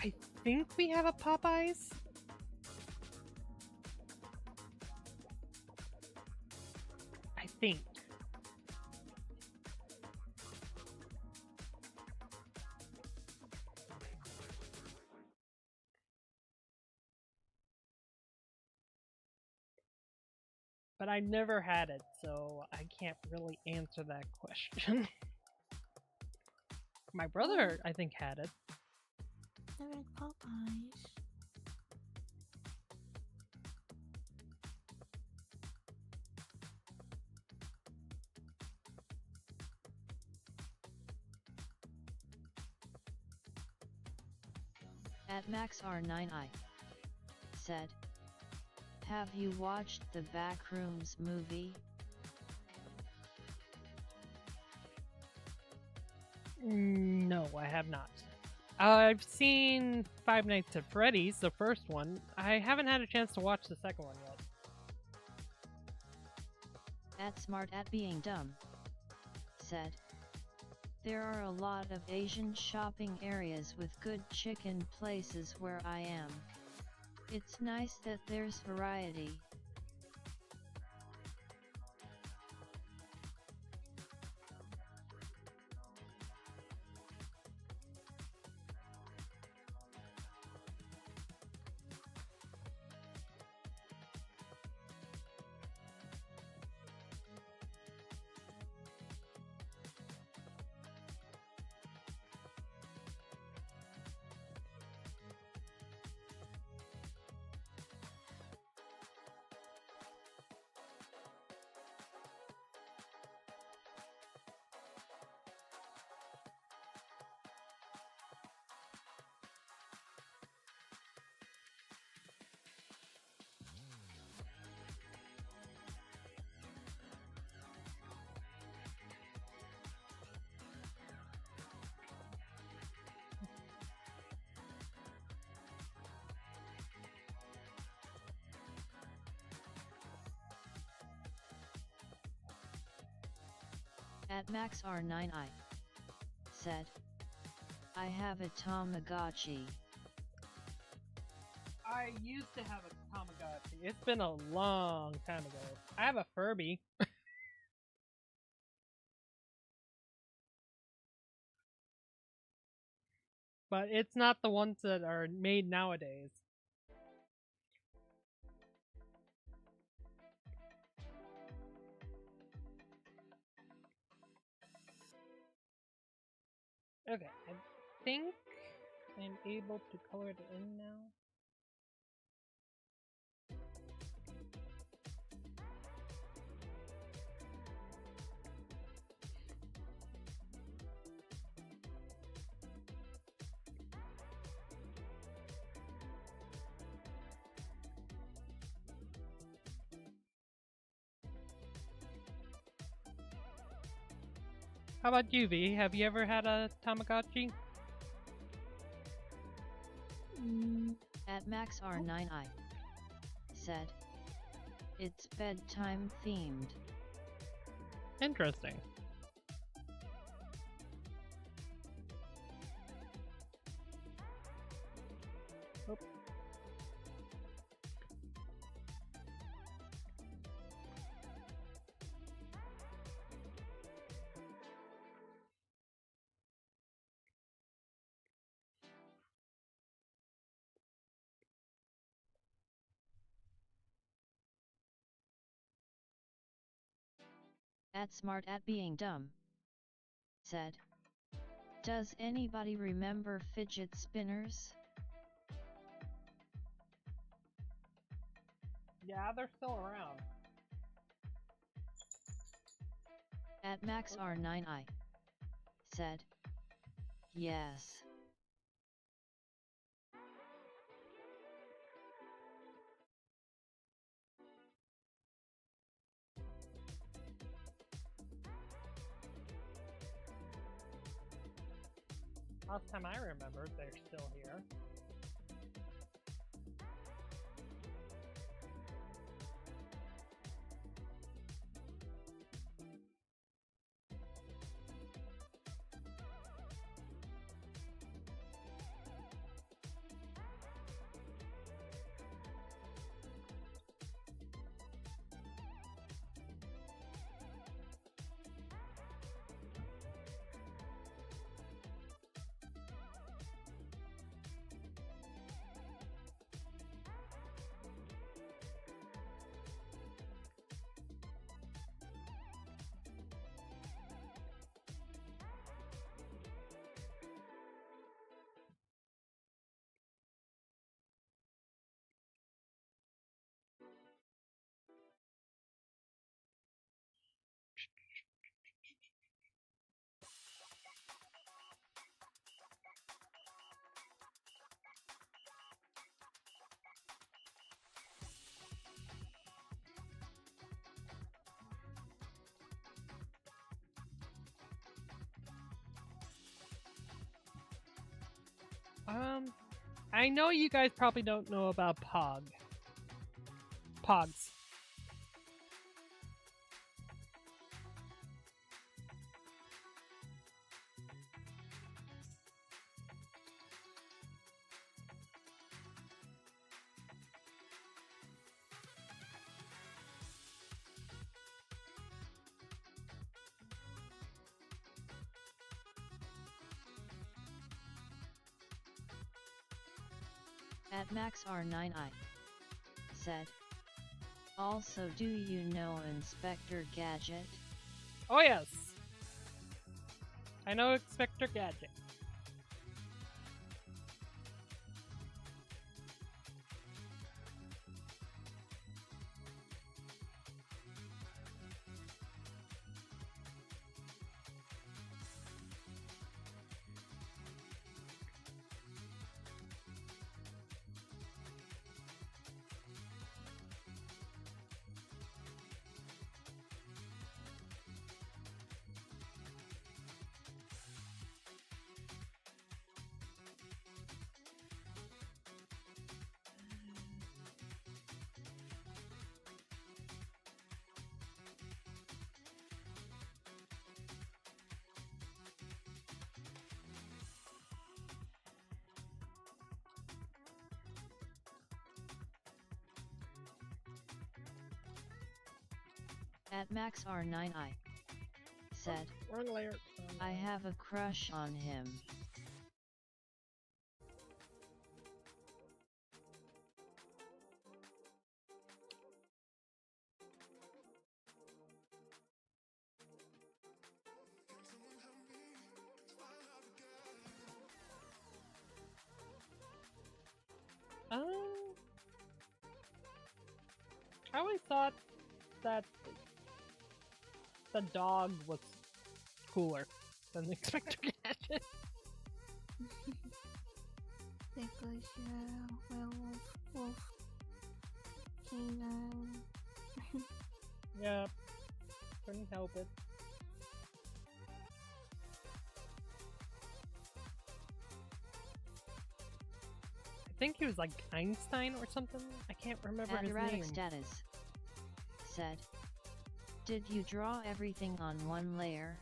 I think we have a Popeyes. I think. But I never had it, so I can't really answer that question. My brother, I think, had it. Never had Popeyes. At MaxR9i said, "Have you watched the Backrooms movie?" No, I have not. I've seen Five Nights at Freddy's, the first one. I haven't had a chance to watch the second one yet. At Smart at Being Dumb said, "There are a lot of Asian shopping areas with good chicken places where I am. It's nice that there's variety." At MaxR9i said, "I have a Tamagotchi." I used to have a Tamagotchi. It's been a long time ago. I have a Furby. But it's not the ones that are made nowadays. Okay, I think I'm able to color it in now. How about you, V? Have you ever had a Tamagotchi? At MaxR9i said, "It's bedtime themed." Interesting. @smart@being_dumb said, "Does anybody remember fidget spinners?" Yeah, they're still around. @MaxR9i said, "Yes." Last time I remember, they're still here. I know you guys probably don't know about Pogs. @MaxR9i said, "Also, do you know Inspector Gadget?" Oh yes, I know Inspector Gadget. @MaxR9i said, Wrong layer. "I have a crush on him." I always thought that the dog was cooler than the Inspector Gadget. Because you're a werewolf, wolf, canine. Yeah, couldn't help it. I think he was like Einstein or something. I can't remember his Erratic name. Status said, "Did you draw everything on one layer?"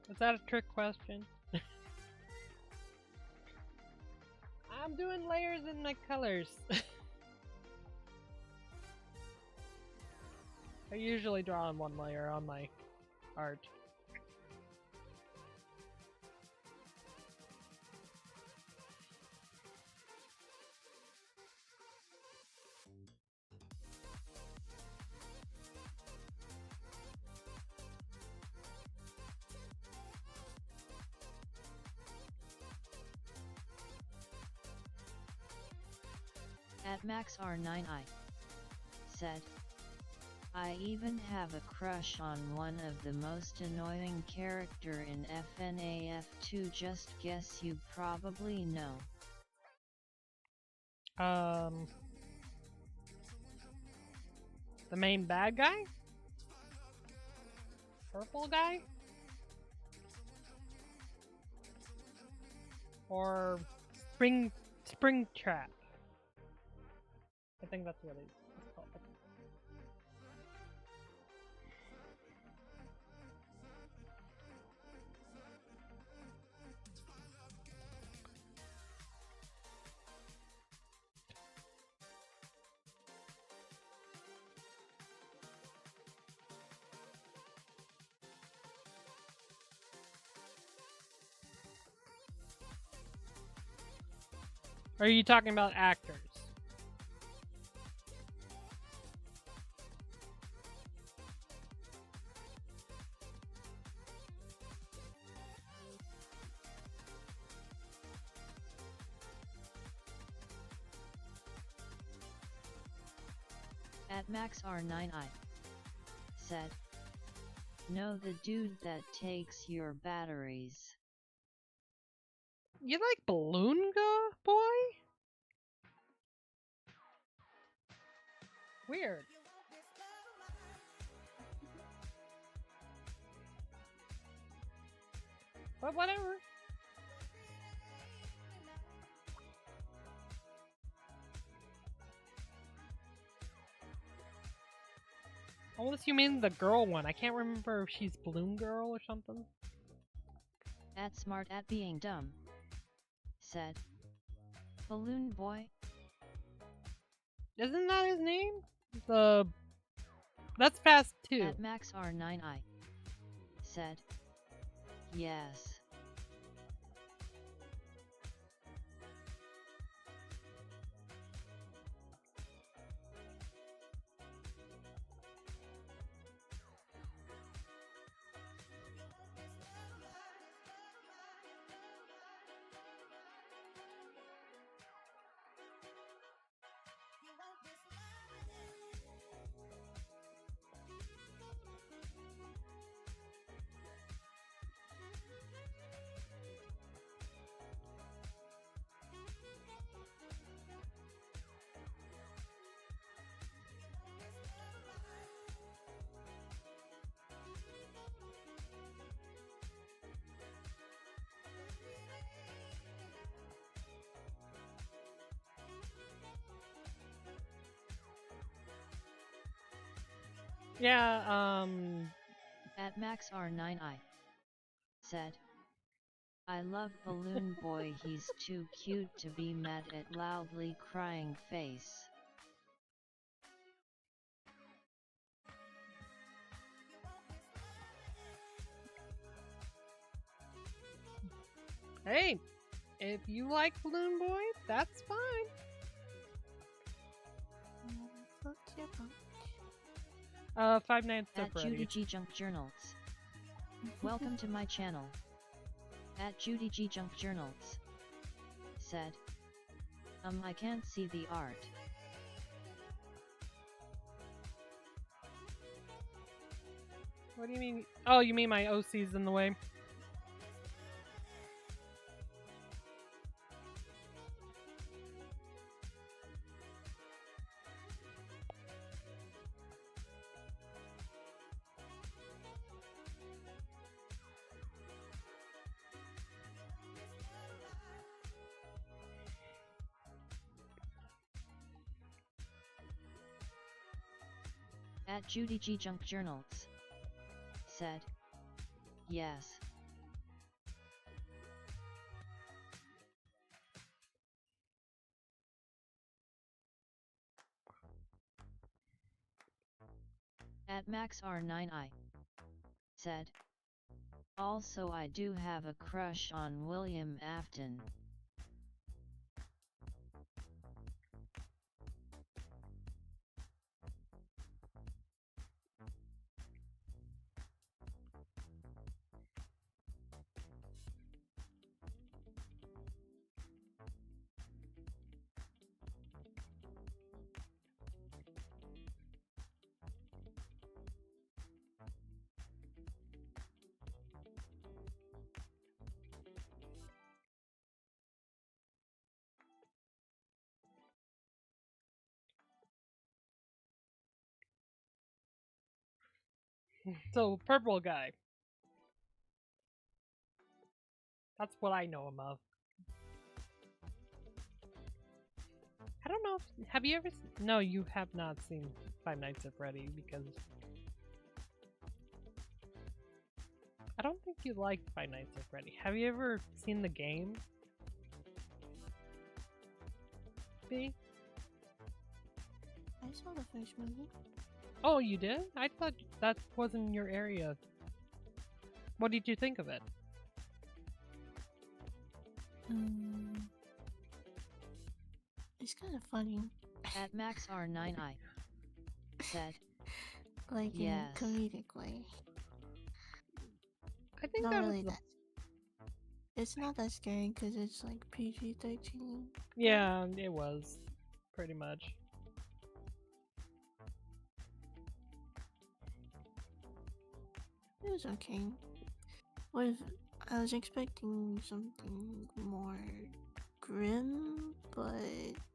Is that a trick question? I'm doing layers in my colors. I usually draw on one layer on my art. At MaxR9i said, I even have a crush on one of the most annoying character in FNAF2. Just guess you probably know. The main bad guy? Purple guy? Or Springtrap? I think that's what it's called. Or are you talking about actors? At MaxR9i said, no, the dude that takes your batteries. You like Balloon Boy? Weird. But whatever. Unless you mean the girl one. I can't remember if she's Balloon Girl or something. At Smart at Being Dumb said, Balloon Boy? Isn't that his name? That's Fast 2. At MaxR9i said, yes. Yeah, At MaxR9i said, I love Balloon Boy, he's too cute to be mad at loudly crying face. Hey, if you like Balloon Boy, that's fine. What's your bunch? 5 Nights at At Freddy's. Judy G Junk Journals. Welcome to my channel. At Judy G Junk Journals said, I can't see the art. What do you mean? Oh, you mean my OC's in the way? At Judy G Junk Journals said, yes. At MaxR9i said, also I do have a crush on William Afton. So, purple guy. That's what I know him of. I don't know if, have you ever no, you have not seen Five Nights at Freddy because I don't think you like Five Nights at Freddy. Have you ever seen the game? B? I saw the first movie. Oh, you did? I thought that wasn't your area. What did you think of it? It's kind of funny. At MaxR9i said, Like yes. in a comedic way. I think Not that really was that. It's not that scary because it's like PG-13. yeah, it was pretty much. It was okay. I was expecting something more grim, but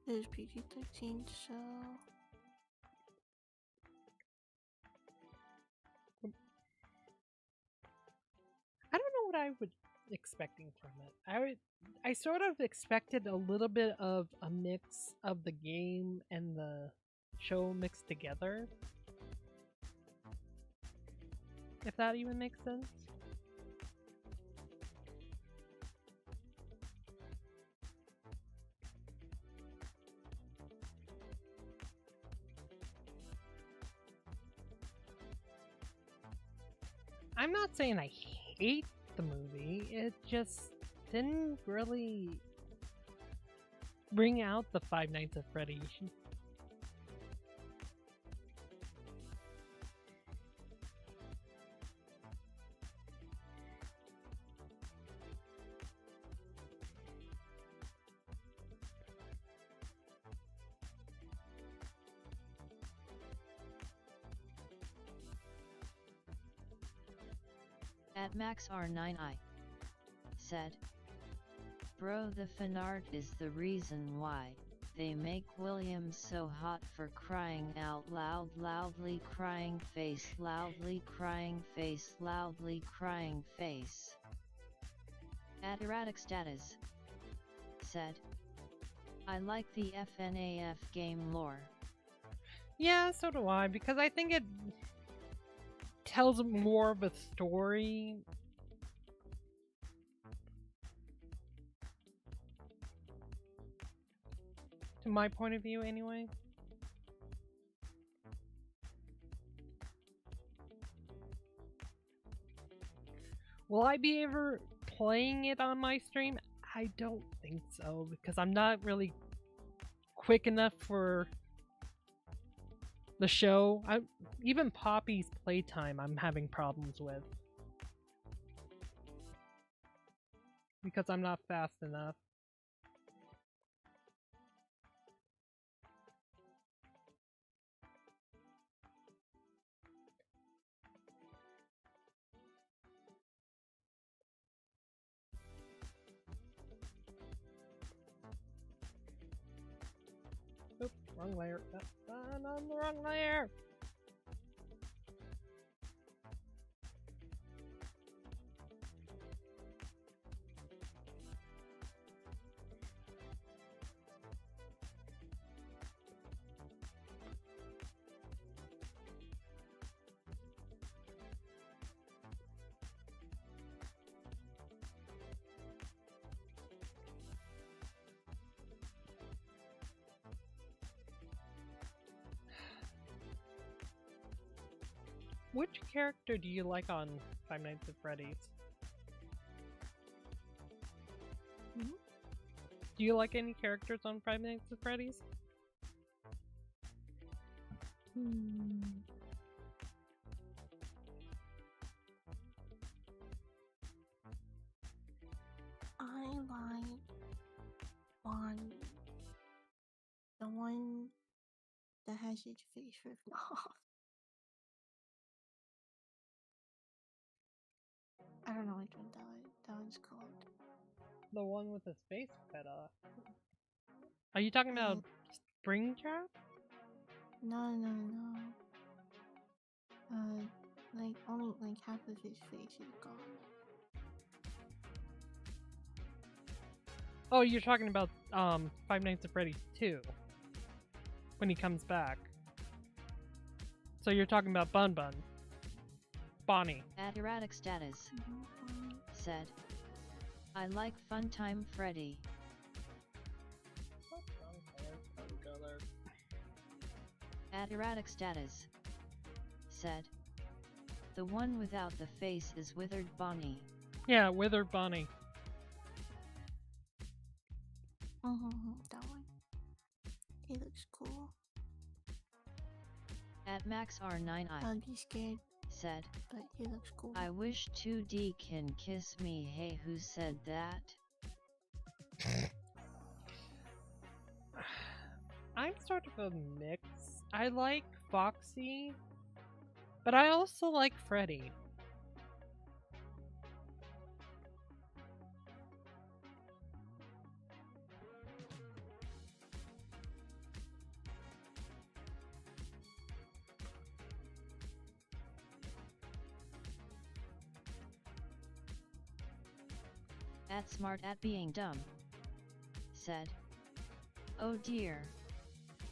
it was PG-13, so I don't know what I was expecting from it. I sort of expected a little bit of a mix of the game and the show mixed together. If that even makes sense. I'm not saying I hate the movie, it just didn't really bring out the Five Nights at Freddy. At MaxR9i said, bro, the fanart is the reason why they make William so hot for crying out loud, loudly crying face, loudly crying face, loudly crying face. At Erratic Status said, I like the FNAF game lore. Yeah, so do I, because I think it tells more of a story. To my point of view, anyway. Will I be ever playing it on my stream? I don't think so, because I'm not really quick enough for the show. Even Poppy's playtime I'm having problems with. Because I'm not fast enough. Oops, wrong layer. I'm on the wrong layer! Which character do you like on Five Nights at Freddy's? Hmm? Do you like any characters on Five Nights at Freddy's? I like one. The one that has his face ripped off. I don't know which one that one's called. The one with his face cut off. Are you talking about Springtrap? No. Like only like half of his face is gone. Oh, you're talking about Five Nights at Freddy's 2 when he comes back. So you're talking about Bun Bun. Bonnie. At erratic status said, I like Funtime Freddy. At erratic status said, the one without the face is Withered Bonnie. Yeah, Withered Bonnie. That one. He looks cool. At MaxR9i I'd be scared, said, but he looks cool. I wish 2D can kiss me. Hey, who said that? I'm sort of a mix. I like Foxy, but I also like Freddy. At smart at being dumb said, oh dear.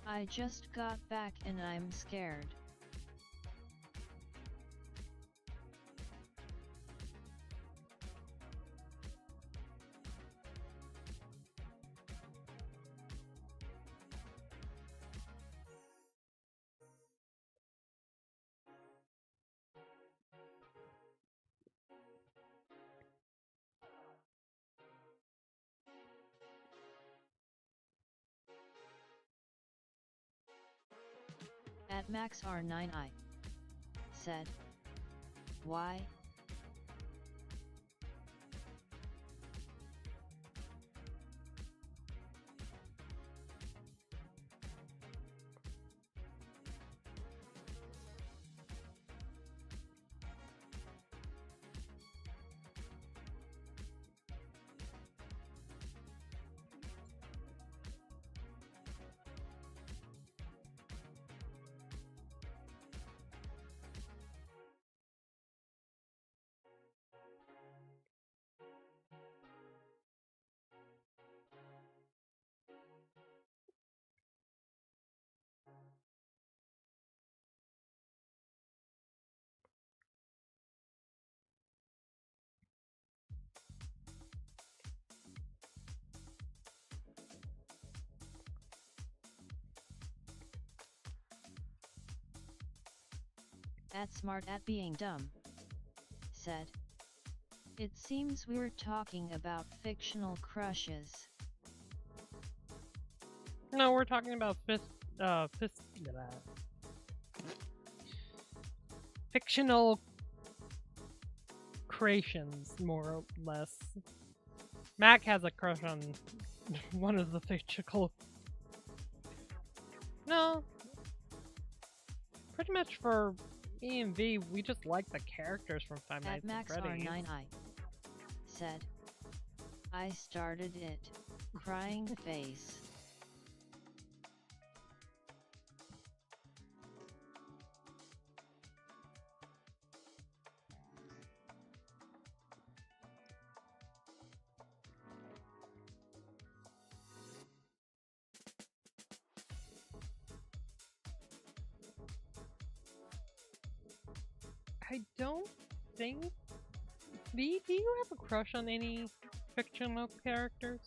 I just got back and I'm scared. At MaxR9i said, why? At smart at being dumb said, it seems we were talking about fictional crushes. No, we're talking about fictional creations, more or less. Mac has a crush on one of the fictional. No, pretty much for E and V, we just like the characters from Five Nights at Freddy's. At MaxR9i said, I started it. Crying face. I don't think. Do you have a crush on any fictional characters?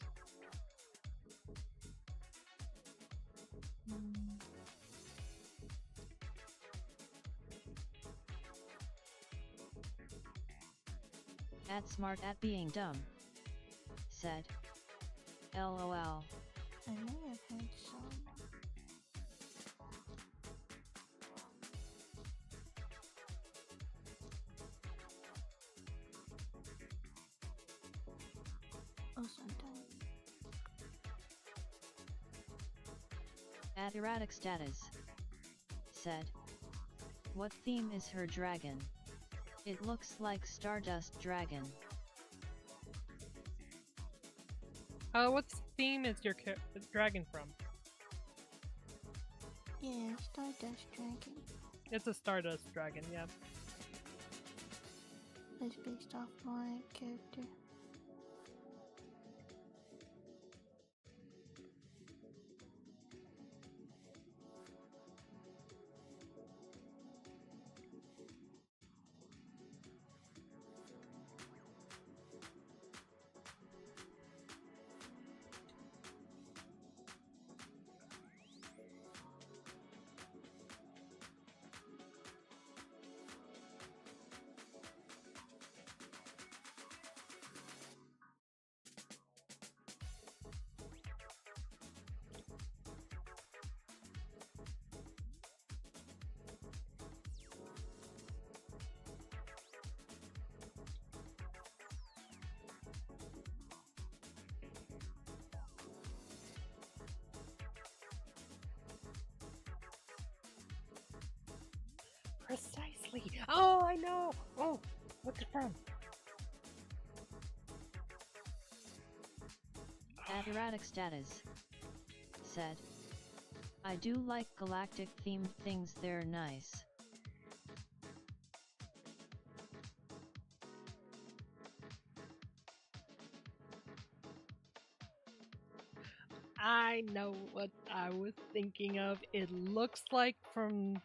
At smart at being dumb said, LOL. I may have had some. Oh, sometimes. At erratic status said, what theme is her dragon? It looks like Stardust Dragon. What theme is your dragon from? Yeah, Stardust Dragon. It's a Stardust dragon, yeah. is based off my character. Precisely. Oh, I know. Oh, what's it from? At Erratic Status said, I do like galactic themed things, they're nice. I know what I was thinking of. It looks like from.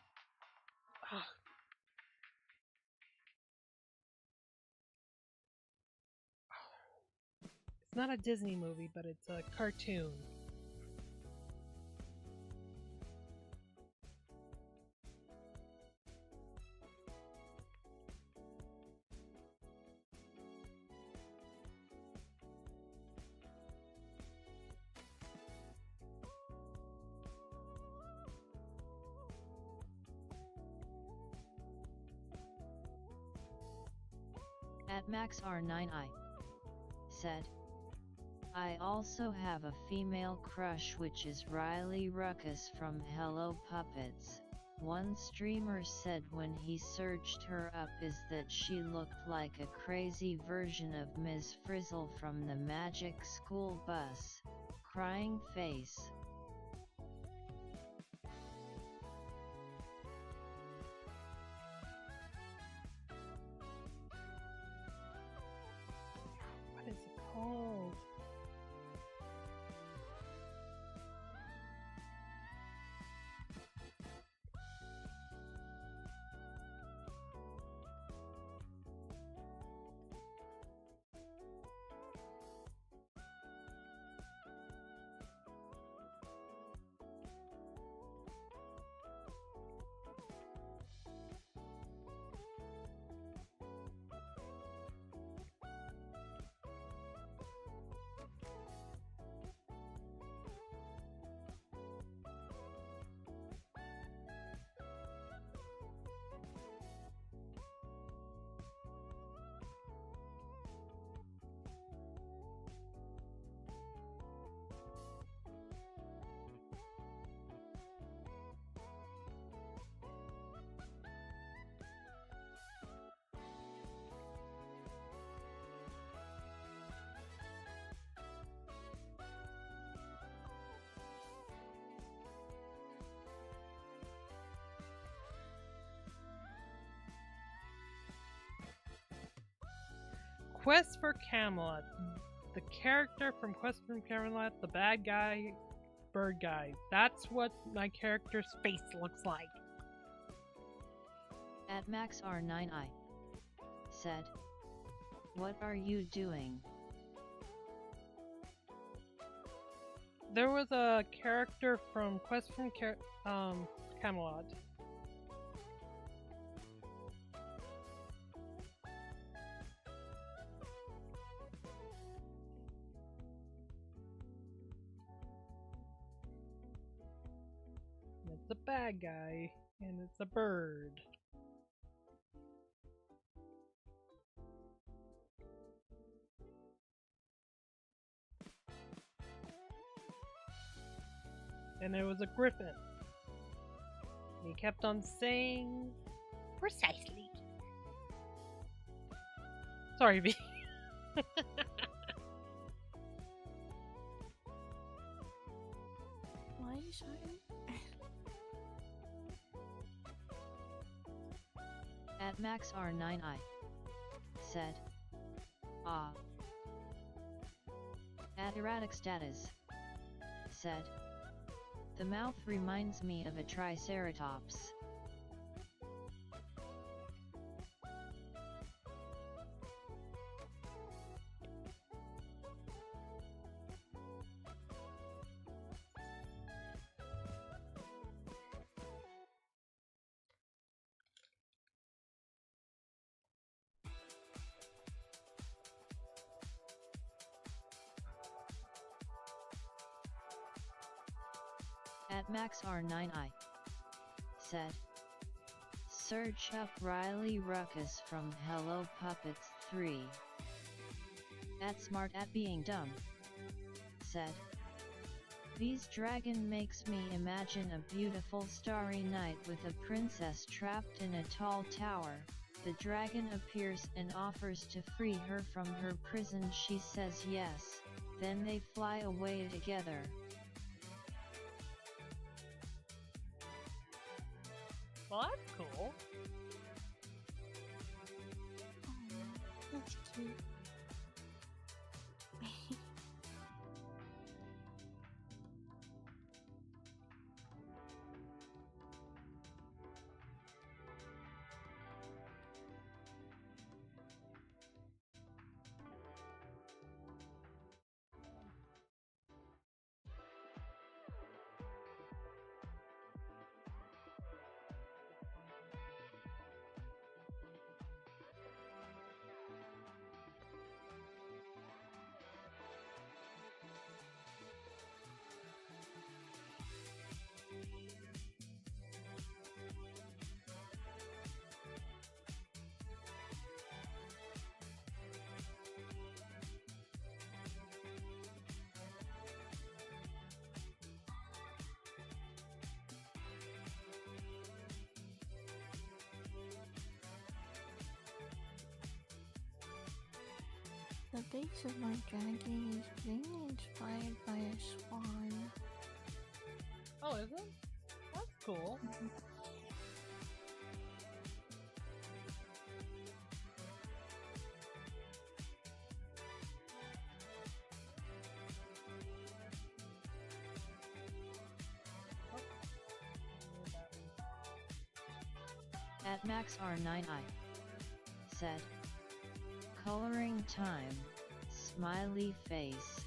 It's not a Disney movie, but it's a cartoon. At MaxR9i said, I also have a female crush, which is Riley Ruckus from Hello Puppets. One streamer said when he searched her up is that she looked like a crazy version of Ms. Frizzle from the Magic School Bus. Crying face. What is it called? Quest for Camelot. The character from Quest for Camelot, the bad guy, bird guy. That's what my character's face looks like. At MaxR9i said, what are you doing? There was a character from Quest from Camelot. It's a bad guy, and it's a bird. And there was a griffin. He kept on saying, precisely. Sorry, V. Why are you shouting? At MaxR9i said, "Ah." At erratic status, said, "The mouth reminds me of a triceratops." At MaxR9i, said, "Search up Riley Ruckus from Hello Puppets 3. At Smart at Being Dumb, said, "These dragon makes me imagine a beautiful starry night with a princess trapped in a tall tower. The dragon appears and offers to free her from her prison. She says yes, then they fly away together." Well, that's cool. Oh, that's cute. The base of my dragon is being inspired by a swan. Oh, is it? That's cool. At MaxR9i, said, "Coloring time, smiley face."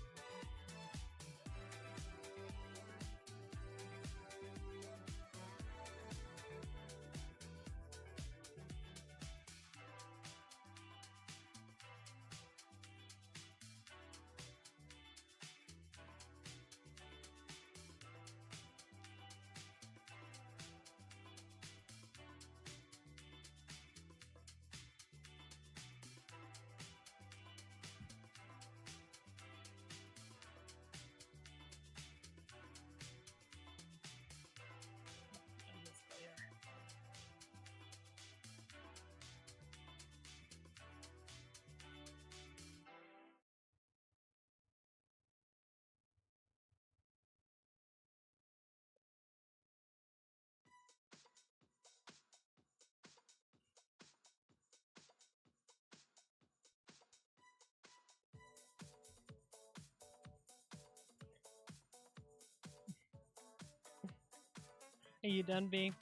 Are you done being?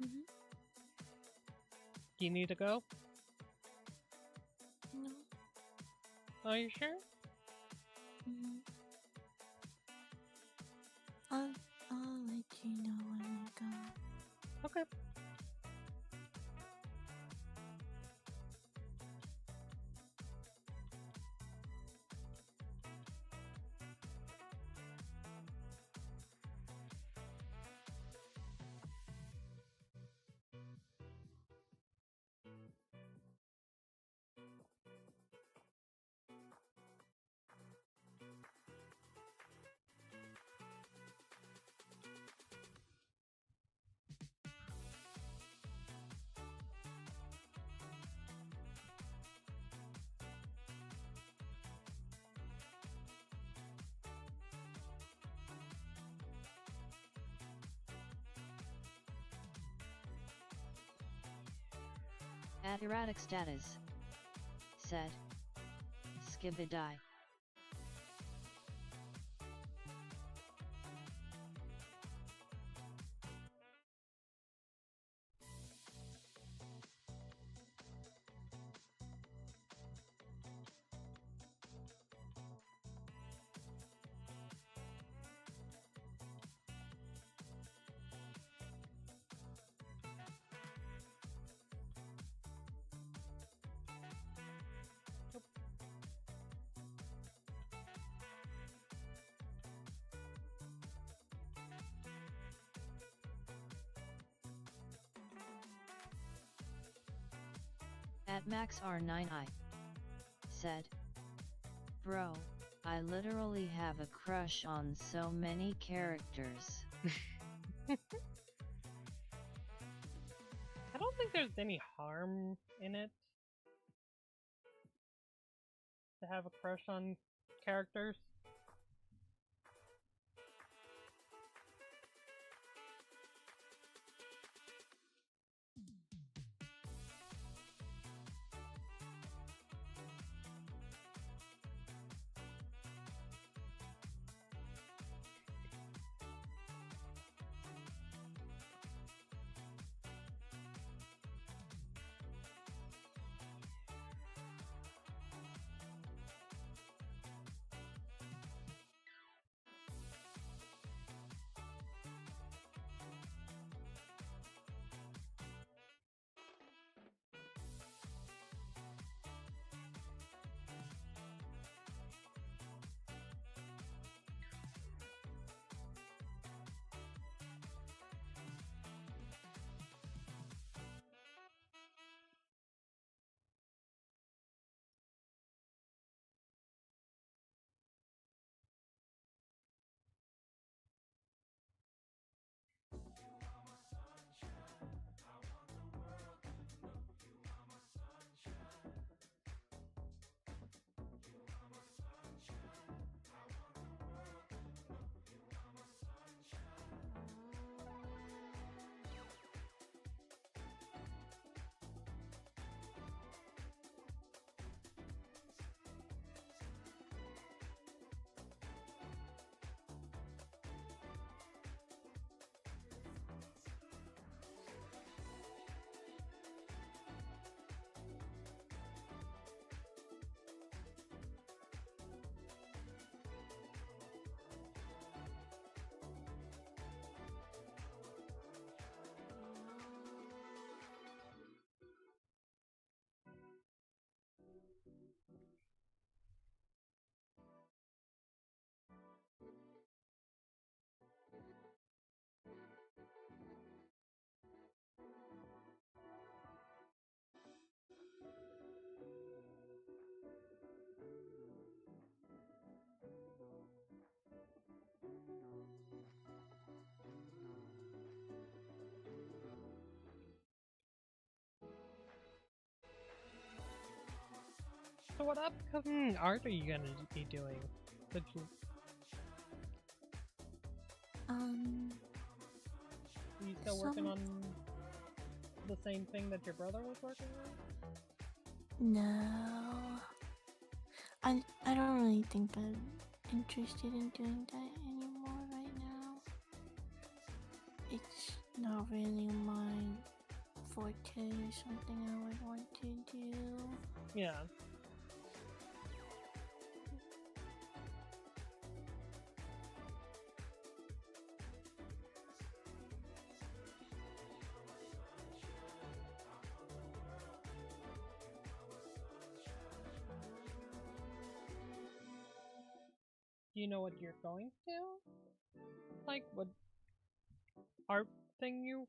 Mhm. Do you need to go? No. Are you sure? Mhm. I'll let you know when I go. Okay. At erratic status, said, Skibidi. At MaxR9i said, Bro, I literally have a crush on so many characters. I don't think there's any harm in it to have a crush on characters. So what upcoming art are you gonna be doing? Are you still working on the same thing that your brother was working on? No. I don't really think I'm interested in doing that anymore right now. It's not really my forte or something I would want to do. Yeah. Do you know what you're going to? Like, what art thing you...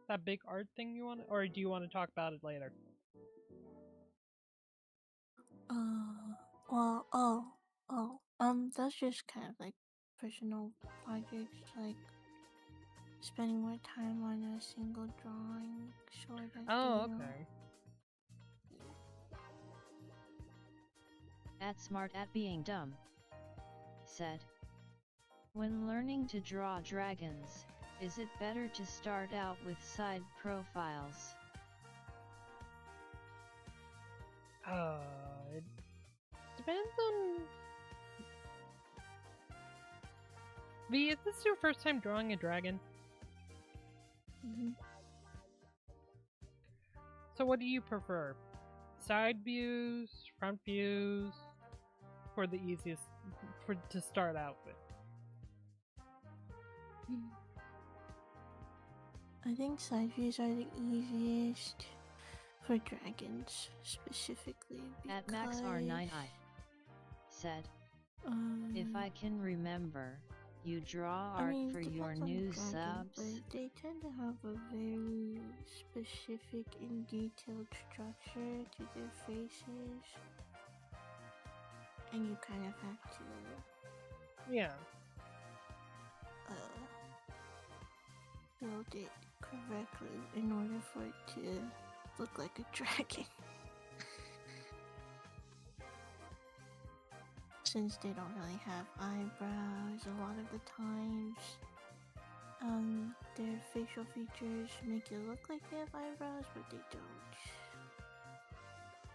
That big art thing you want? Or do you want to talk about it later? That's just kind of like personal projects, like spending more time on a single drawing, sort of. Oh, deal. okay. At Smart at Being Dumb said, when learning to draw dragons, is it better to start out with side profiles? It depends on. V, is this your first time drawing a dragon? Mm-hmm. So what do you prefer? Side views, front views, for the easiest to start out with? I think side views are the easiest for dragons specifically At because MaxR9i said, if I can remember, you draw art for your depends on the new dragon, subs. but they tend to have a very specific and detailed structure to their faces, and you kind of have to Yeah. build it correctly in order for it to look like a dragon. Since they don't really have eyebrows, a lot of the times, their facial features make it look like they have eyebrows, but they don't.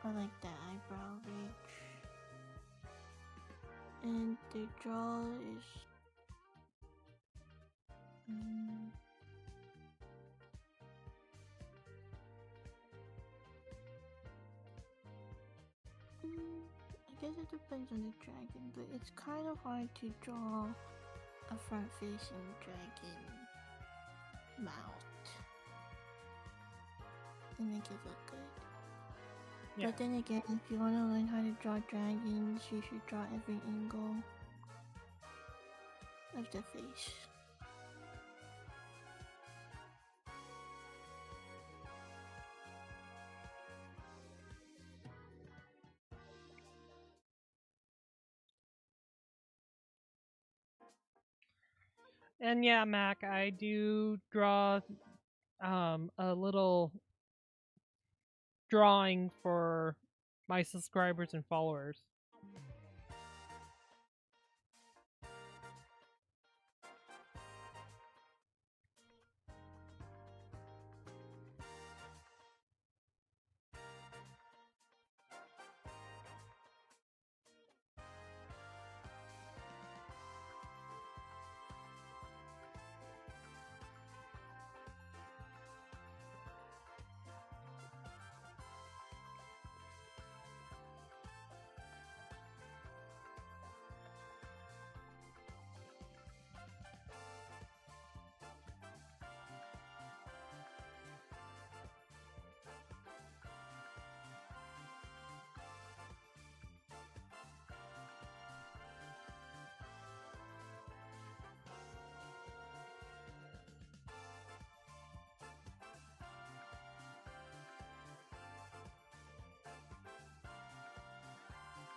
Or like that eyebrow ridge. And their jaw is I guess it depends on the dragon, but it's kind of hard to draw a front-facing dragon mouth and make it look good. Yeah. But then again, if you want to learn how to draw dragons, you should draw every angle of the face. And yeah, Mac, I do draw a little drawing for my subscribers and followers.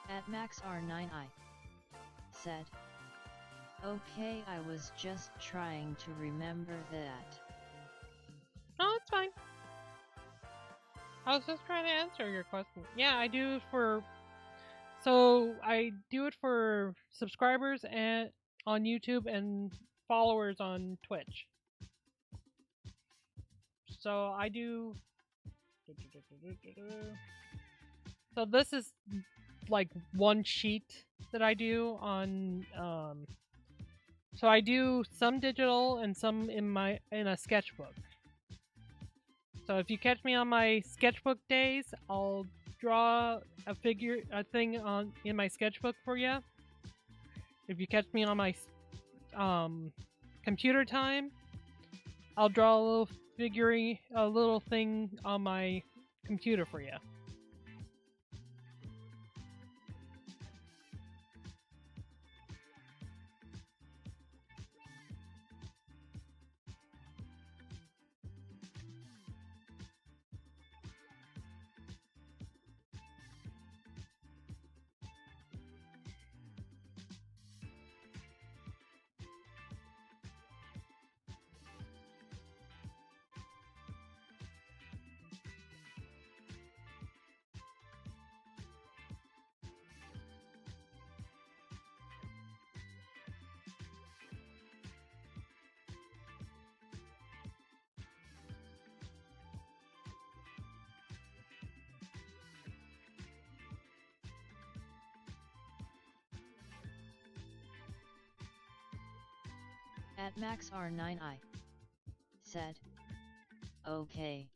At MaxR9i said, okay, I was just trying to remember that. Oh, it's fine. I was just trying to answer your question. Yeah, I do it for. So I do it for subscribers and on YouTube and followers on Twitch. So I do. So this is like one sheet that I do on. So I do some digital and some in a sketchbook. So if you catch me on my sketchbook days, I'll draw a thing in my sketchbook for you. If you catch me on my computer time, I'll draw a little thing on my computer for you. At MaxR9i said, okay.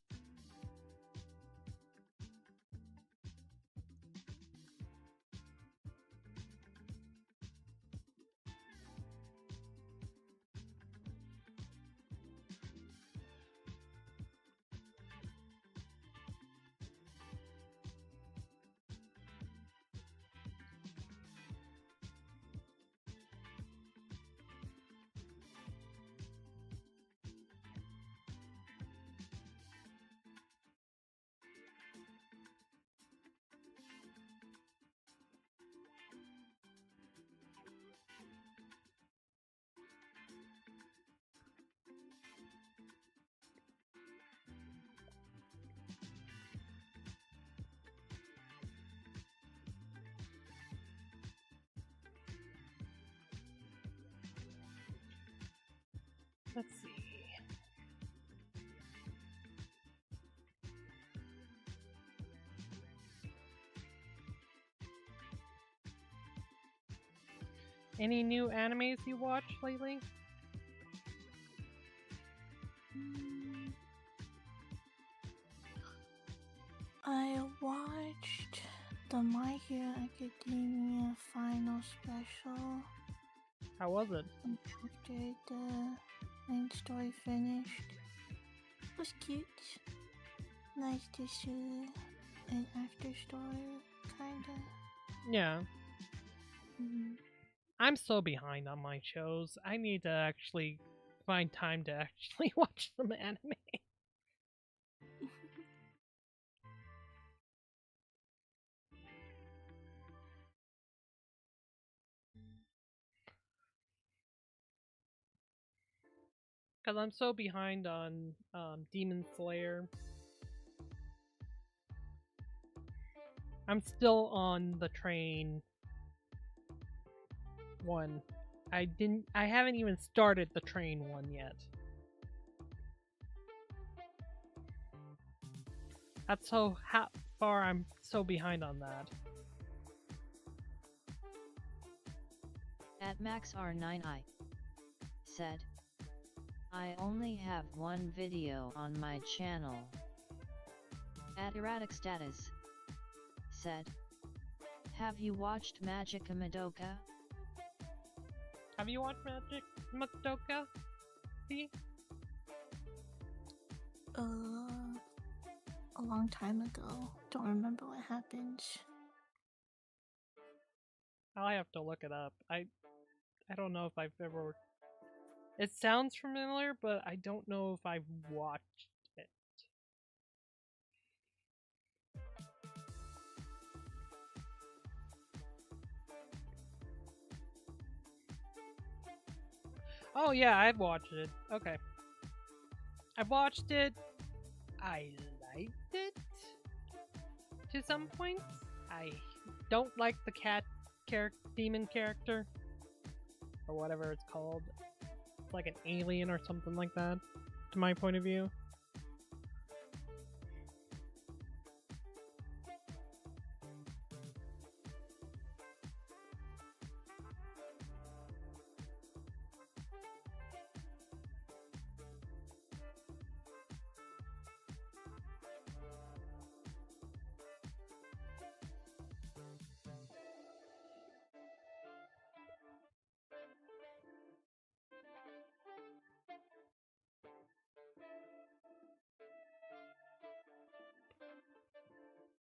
Let's see. Any new animes you watched lately? I watched the My Hero Academia final special How was it? after the main story finished. It was cute. Nice to see an after story, kinda. Yeah. Mm-hmm. I'm so behind on my shows. I need to actually find time to actually watch some anime. Because I'm so behind on Demon Slayer. I'm still on the train one. I haven't even started the train one yet. That's how far I'm so behind on that. At MaxR9i said, I only have one video on my channel. At Erratic Status said, have you watched Magica Madoka? Have you watched Magic Madoka? See? A long time ago. Don't remember what happened. I'll have to look it up. I don't know if I've ever. It sounds familiar, but I don't know if I've watched it. Oh yeah, I've watched it. Okay. I've watched it. I liked it to some points. I don't like the cat demon character, or whatever it's called. It's like an alien or something like that, to my point of view.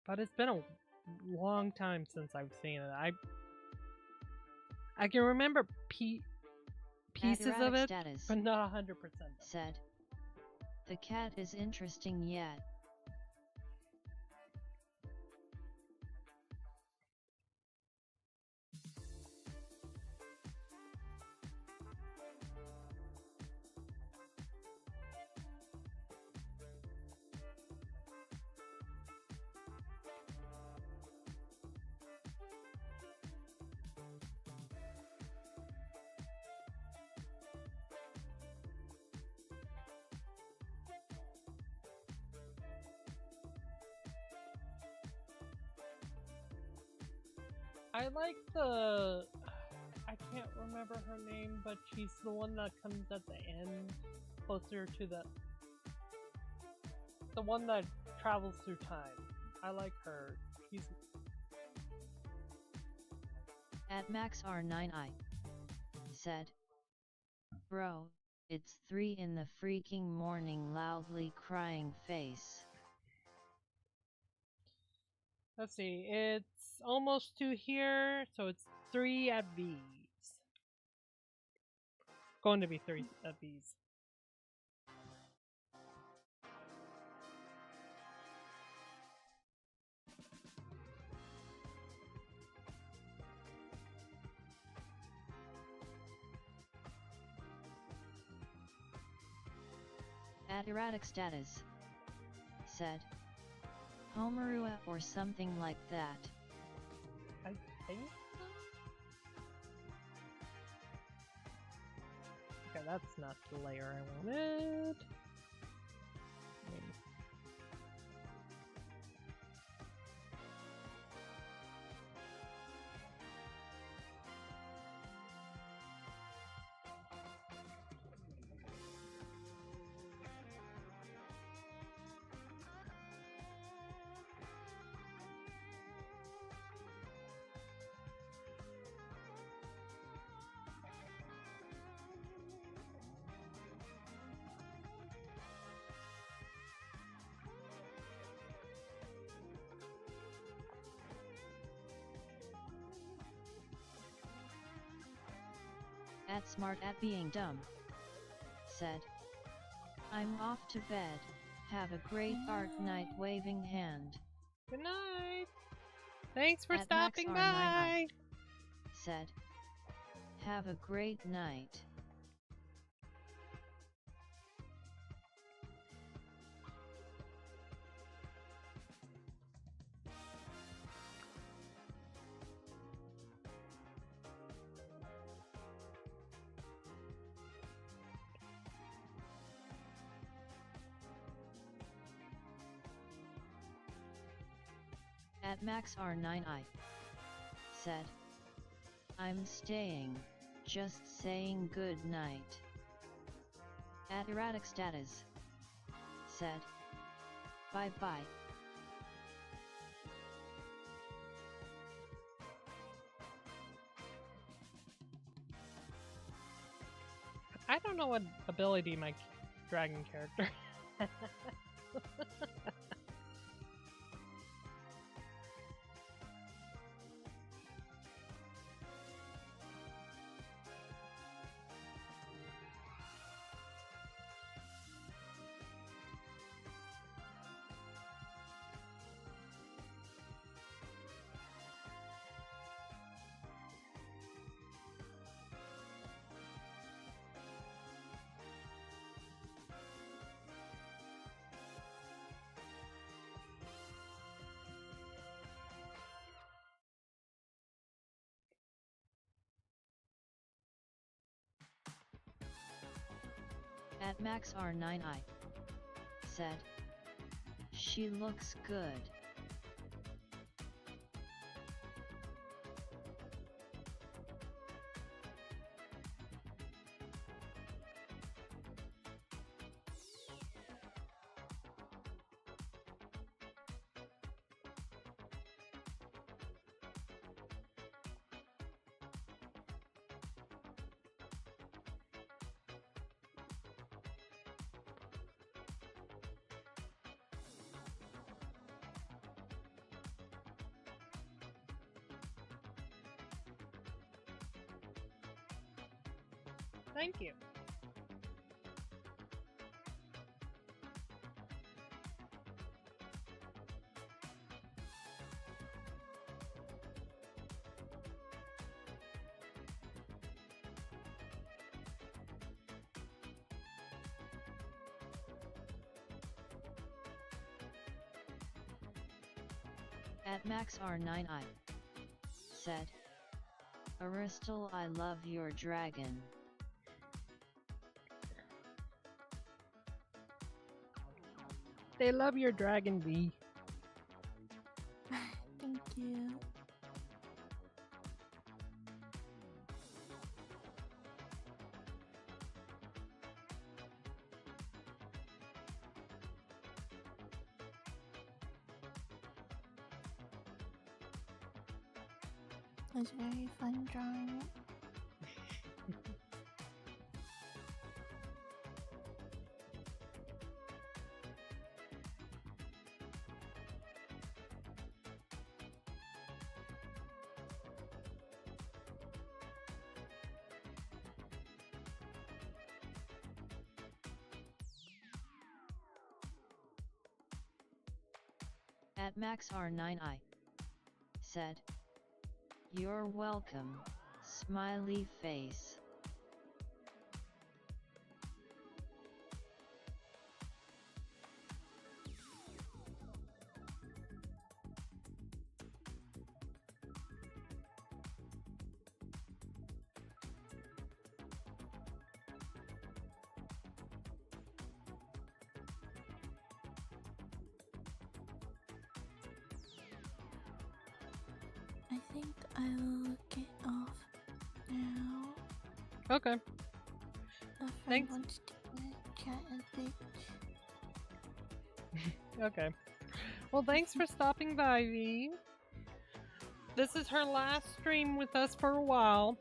But it's been a long time since I've seen it. I can remember pieces of it, but not 100%. Said, the cat is interesting yet. I like the I can't remember her name, but she's the one that comes at the end, closer to the one that travels through time. I like her. She's At MaxR9i said, "Bro, it's 3 in the freaking morning, loudly crying face." Let's see, it's almost 2 here, so it's 3 at V's. Going to be 3 at V's. At Erratic Status said, "Homerua or something like that." I think so? Okay, that's not the layer I wanted. At Smart at Being Dumb said, "I'm off to bed, have a great art night, waving hand." Good night! Thanks for At stopping MaxR9i by! said, "Have a great night." At MaxR9i said, "I'm staying, just saying good night." At Erratic Status said, "Bye bye." I don't know what ability my dragon character has. At MaxR9i said, "She looks good." Thank you. At MaxR9i said, "Aristal, I love your dragon." They love your dragon, V. Thank you. was very fun drawing it. At MaxR9i said, "You're welcome, smiley face." I think I will get off now. Okay. A friend Thanks. wants to chat a bit. Okay. Well, thanks for stopping by, V. This is her last stream with us for a while.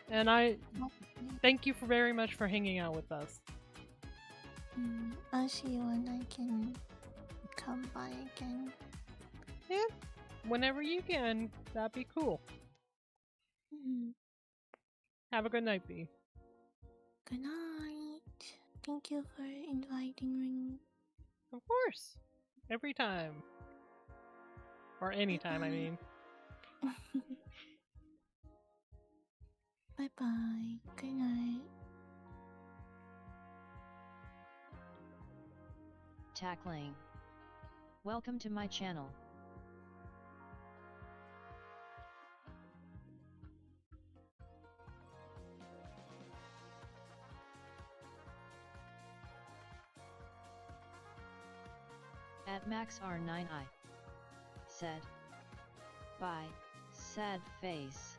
And I thank you very much for hanging out with us. I'll see you when I can come by again. Yeah, whenever you can, that'd be cool. Have a good night, V. Good night. Thank you for inviting me. Of course. Every time. Or anytime, I mean. Bye bye. Good night. Tackling. Welcome to my channel. At MaxR9i said, "Bye, sad face."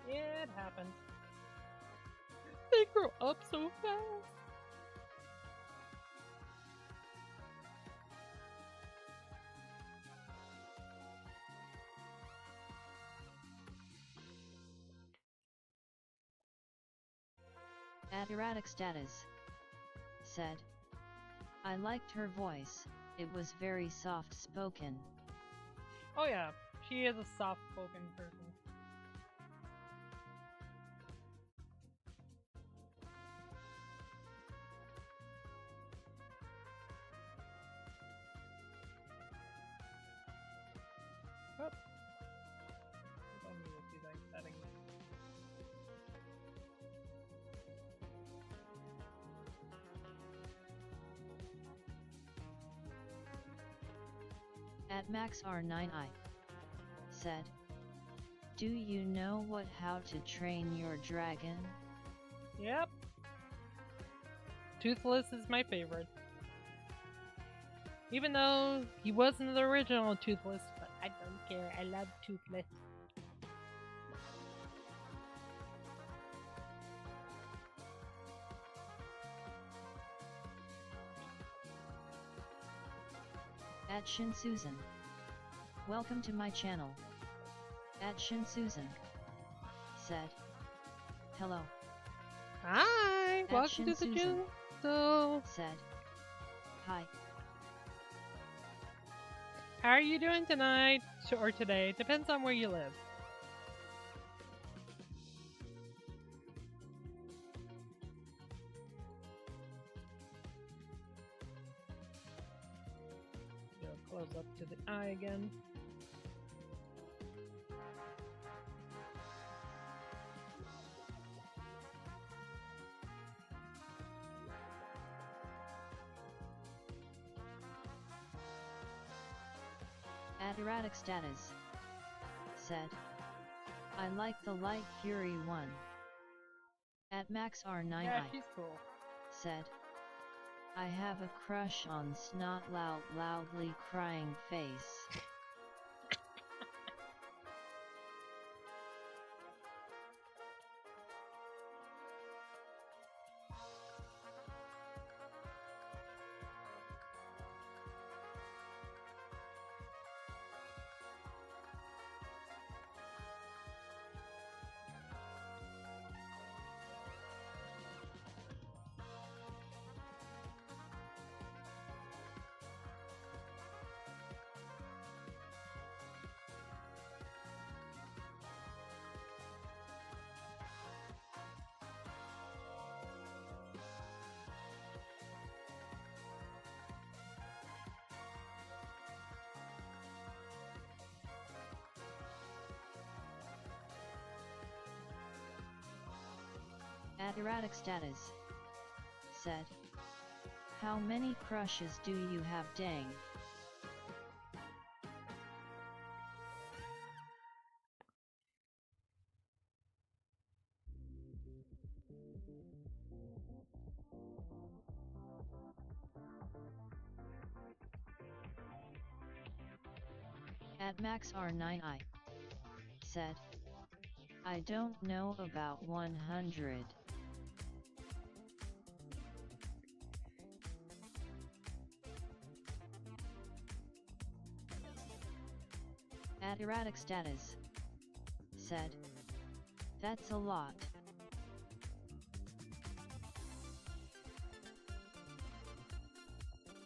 Yeah, it happens. They grow up so fast. At Erratic Status said, "I liked her voice, it was very soft spoken." Oh yeah, she is a soft-spoken person. Oh. Don't need to see that setting. At MaxR9i said, "Do you know how to train your dragon?" Yep. Toothless is my favorite. Even though he wasn't the original Toothless, but I don't care. I love Toothless. At Shin Susan, "Welcome to my channel." At Shin Susan said, "Hello." Hi! At Welcome Shin to the Susan gym. So, said, "Hi." how are you doing tonight? Or today? Depends on where you live. Go close up to the eye again. At Erratic Status said, "I like the Light Fury one." At MaxR9i Yeah, she's cool. said, "I have a crush on Snot loudly crying face." At erratic status, said, how many crushes do you have, dang? At MaxR9i, said, I don't know about 100. At erratic status, said, that's a lot.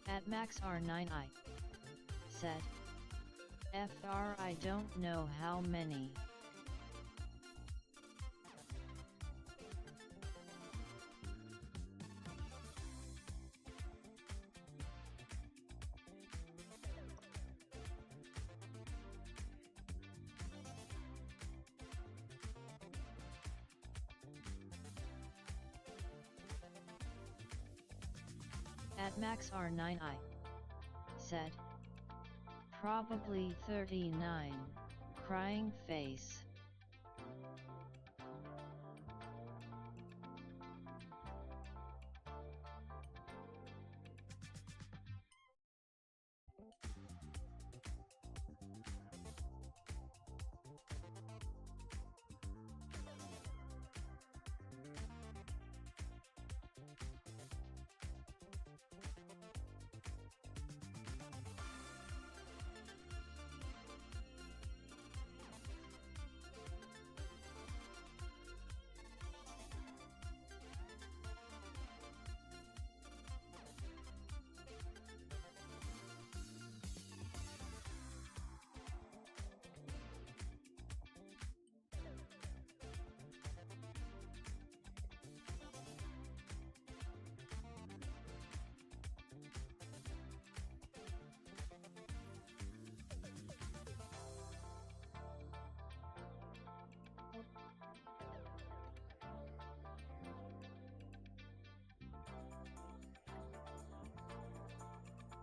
At MaxR9i, said, FR I don't know how many. At MaxR9i, said, probably 39, crying face.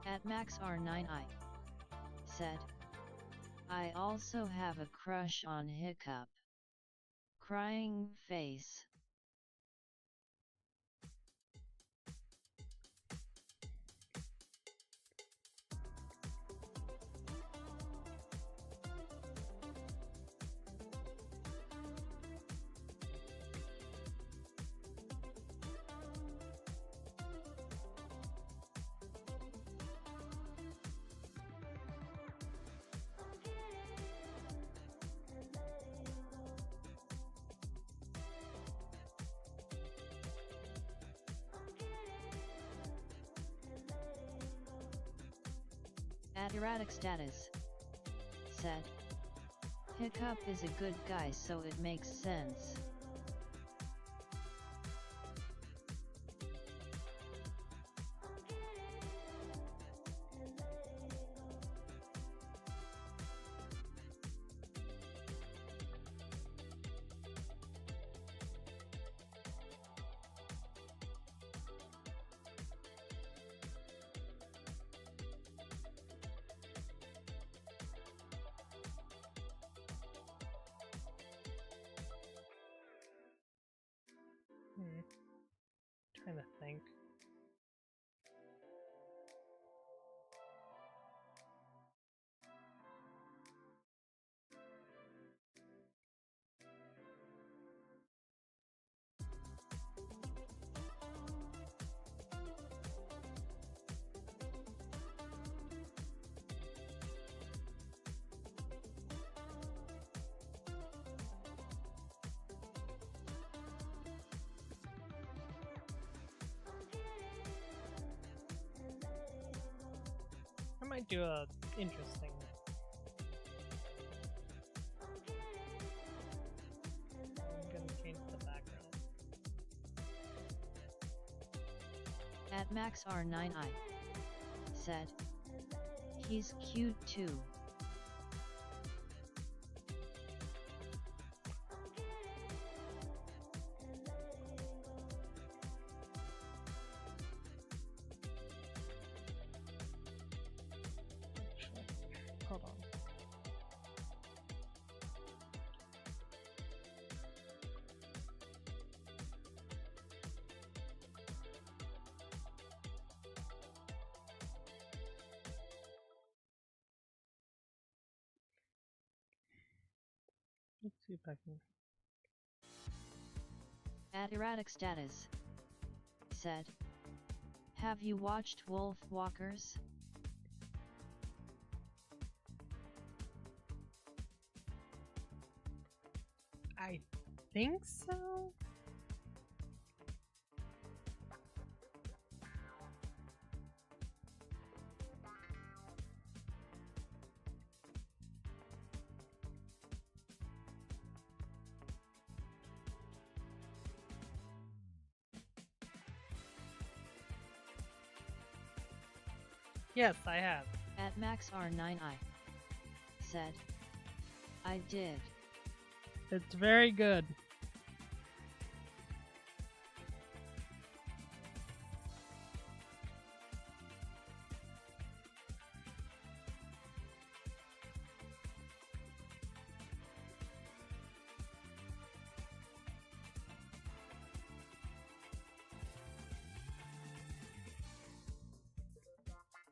At MaxR9i, said, I also have a crush on Hiccup. Crying face. At erratic status, said, Hiccup is a good guy so it makes sense. Trying to think. I might do a interesting. I'm gonna change the background. At MaxR9i, said, he's cute too. See if I can. At erratic status said, have you watched Wolf Walkers? I think so. Yes, I have. At MaxR9i said, I did. It's very good.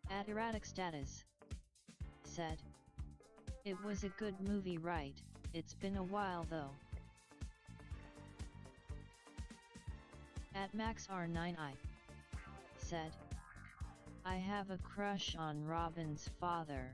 At erratic status said, it was a good movie, right? It's been a while though. At MaxR9i said, I have a crush on Robin's father.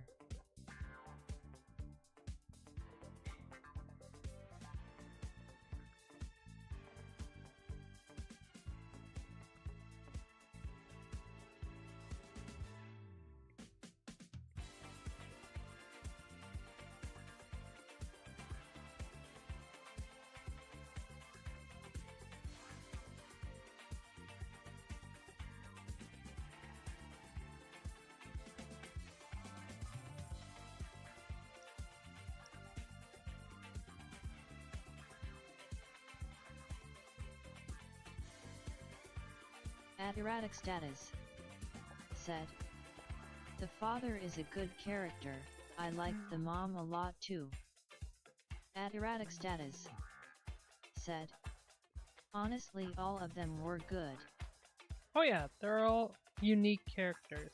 At erratic status said, the father is a good character, I like the mom a lot too. At erratic status said, honestly all of them were good. Oh yeah, they're all unique characters.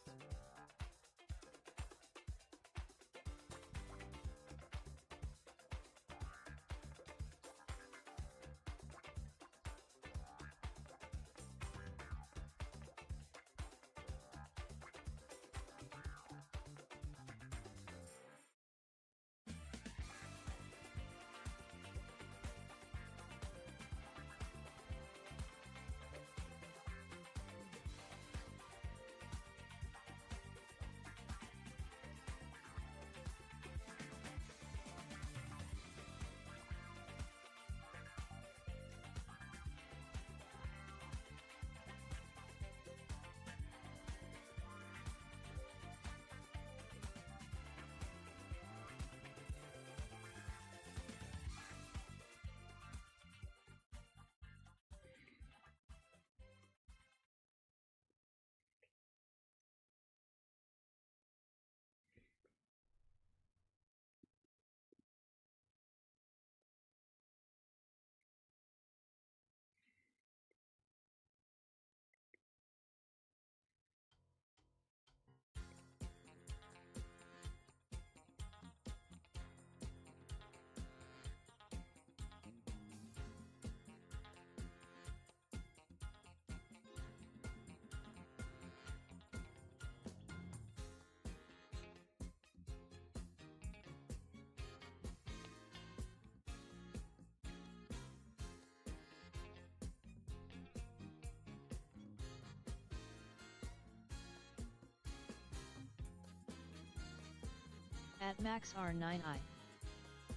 At MaxR9i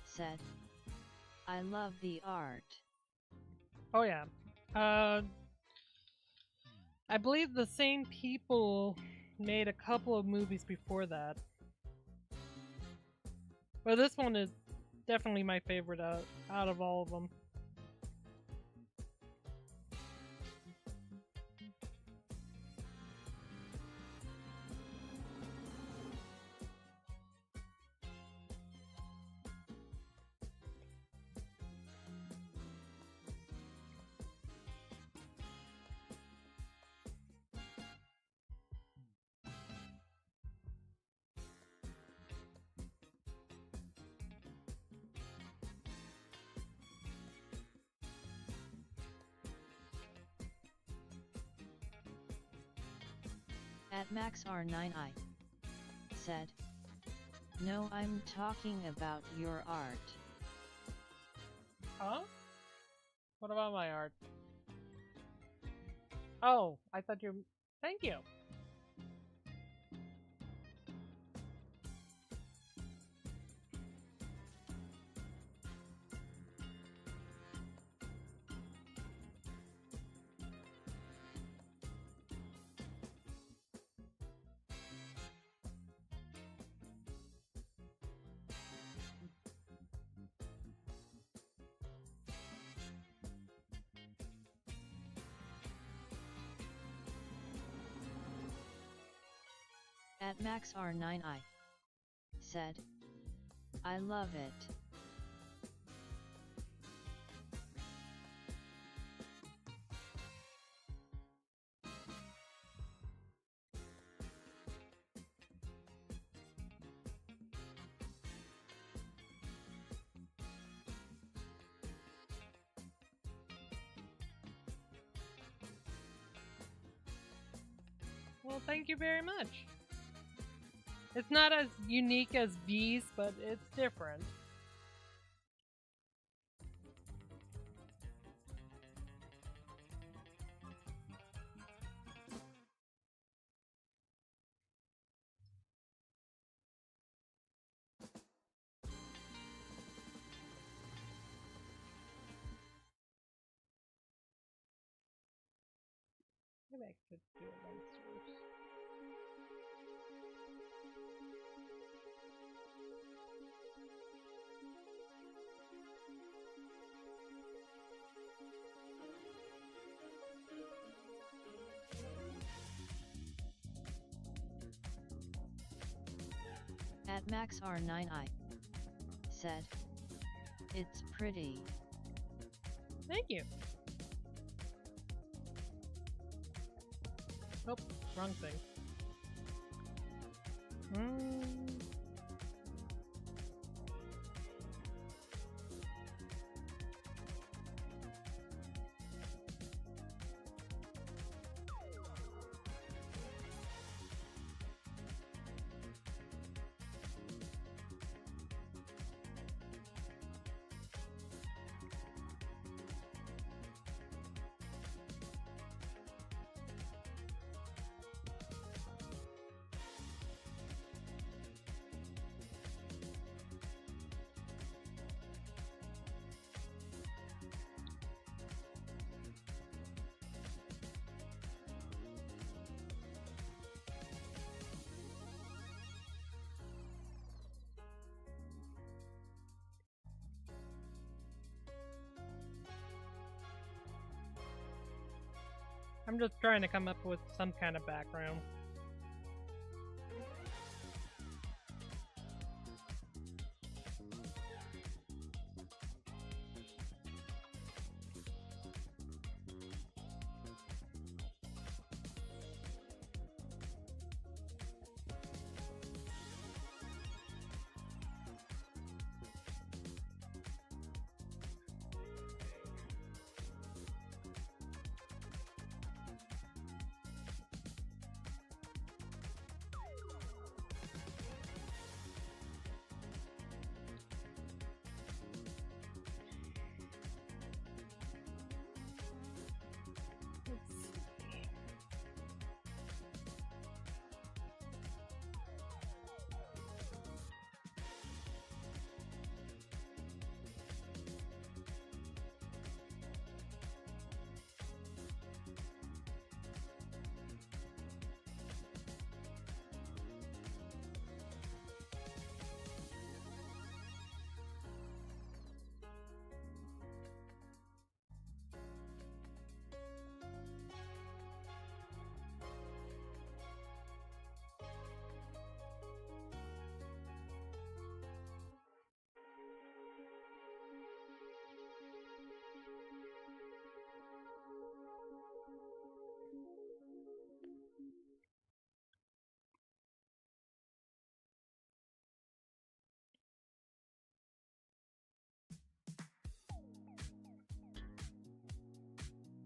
said, I love the art. Oh yeah. I believe the same people made a couple of movies before that. But this one is definitely my favorite out of all of them. At MaxR9i said, "No, I'm talking about your art." Huh? What about my art? Oh, I thought you. Thank you. At MaxR9i said, "I love it." Well, thank you very much. It's not as unique as V's, but it's different. Maybe I could do it by source. At MaxR9i said, "It's pretty." Thank you. Oh, wrong thing. I'm just trying to come up with some kind of background.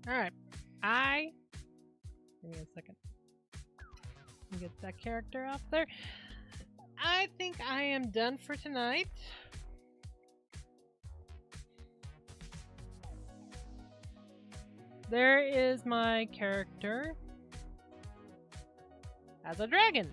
Alright. Give me a second. get that character out there. I think I am done for tonight. There is my character as a dragon.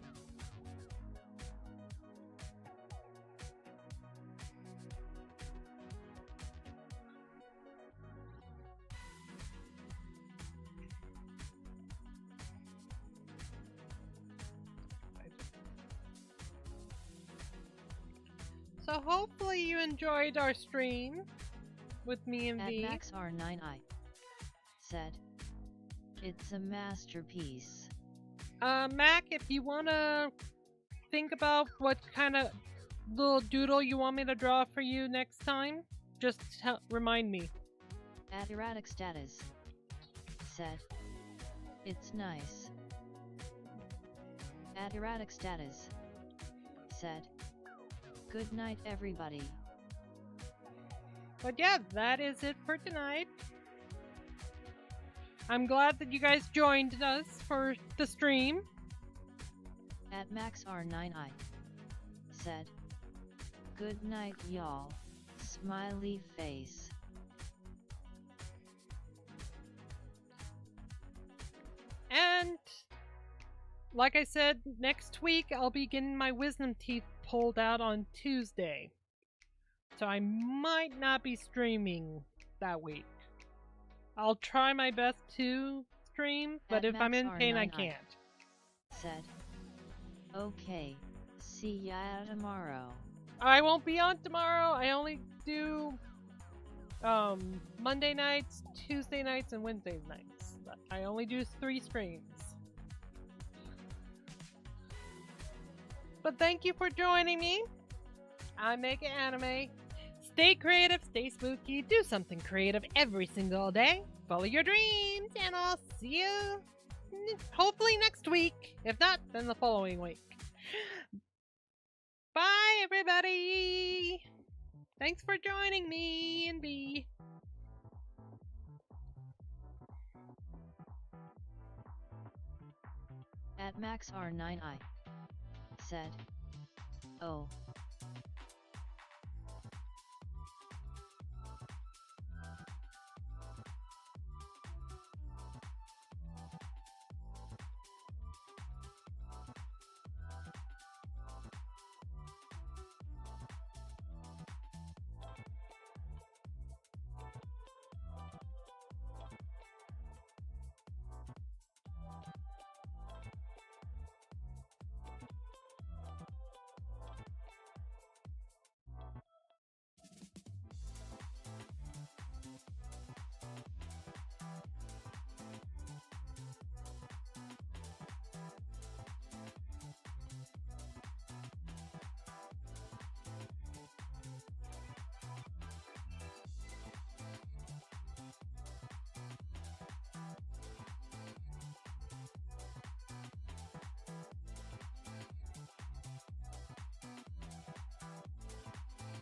So hopefully you enjoyed our stream with me and V. @MaxR9i said, "It's a masterpiece." Mac, if you wanna think about what kind of little doodle you want me to draw for you next time, just remind me. @Erratic Status said, "It's nice." @Erratic Status said, "Good night, everybody." But yeah, that is it for tonight. I'm glad that you guys joined us for the stream. @MaxR9i said, "Good night, y'all." Smiley face. And like I said, next week I'll be getting my wisdom teeth pulled out on Tuesday. So I might not be streaming that week. I'll try my best to stream, but if I'm in pain, I can't. Said, "Okay, see ya tomorrow." I won't be on tomorrow. I only do Monday nights, Tuesday nights, and Wednesday nights. I only do 3 streams. But thank you for joining me. I make anime. Stay creative, stay spooky, do something creative every single day. Follow your dreams, and I'll see you hopefully next week. If not, then the following week. Bye, everybody! Thanks for joining me and B. @MaxR9i said, "Oh,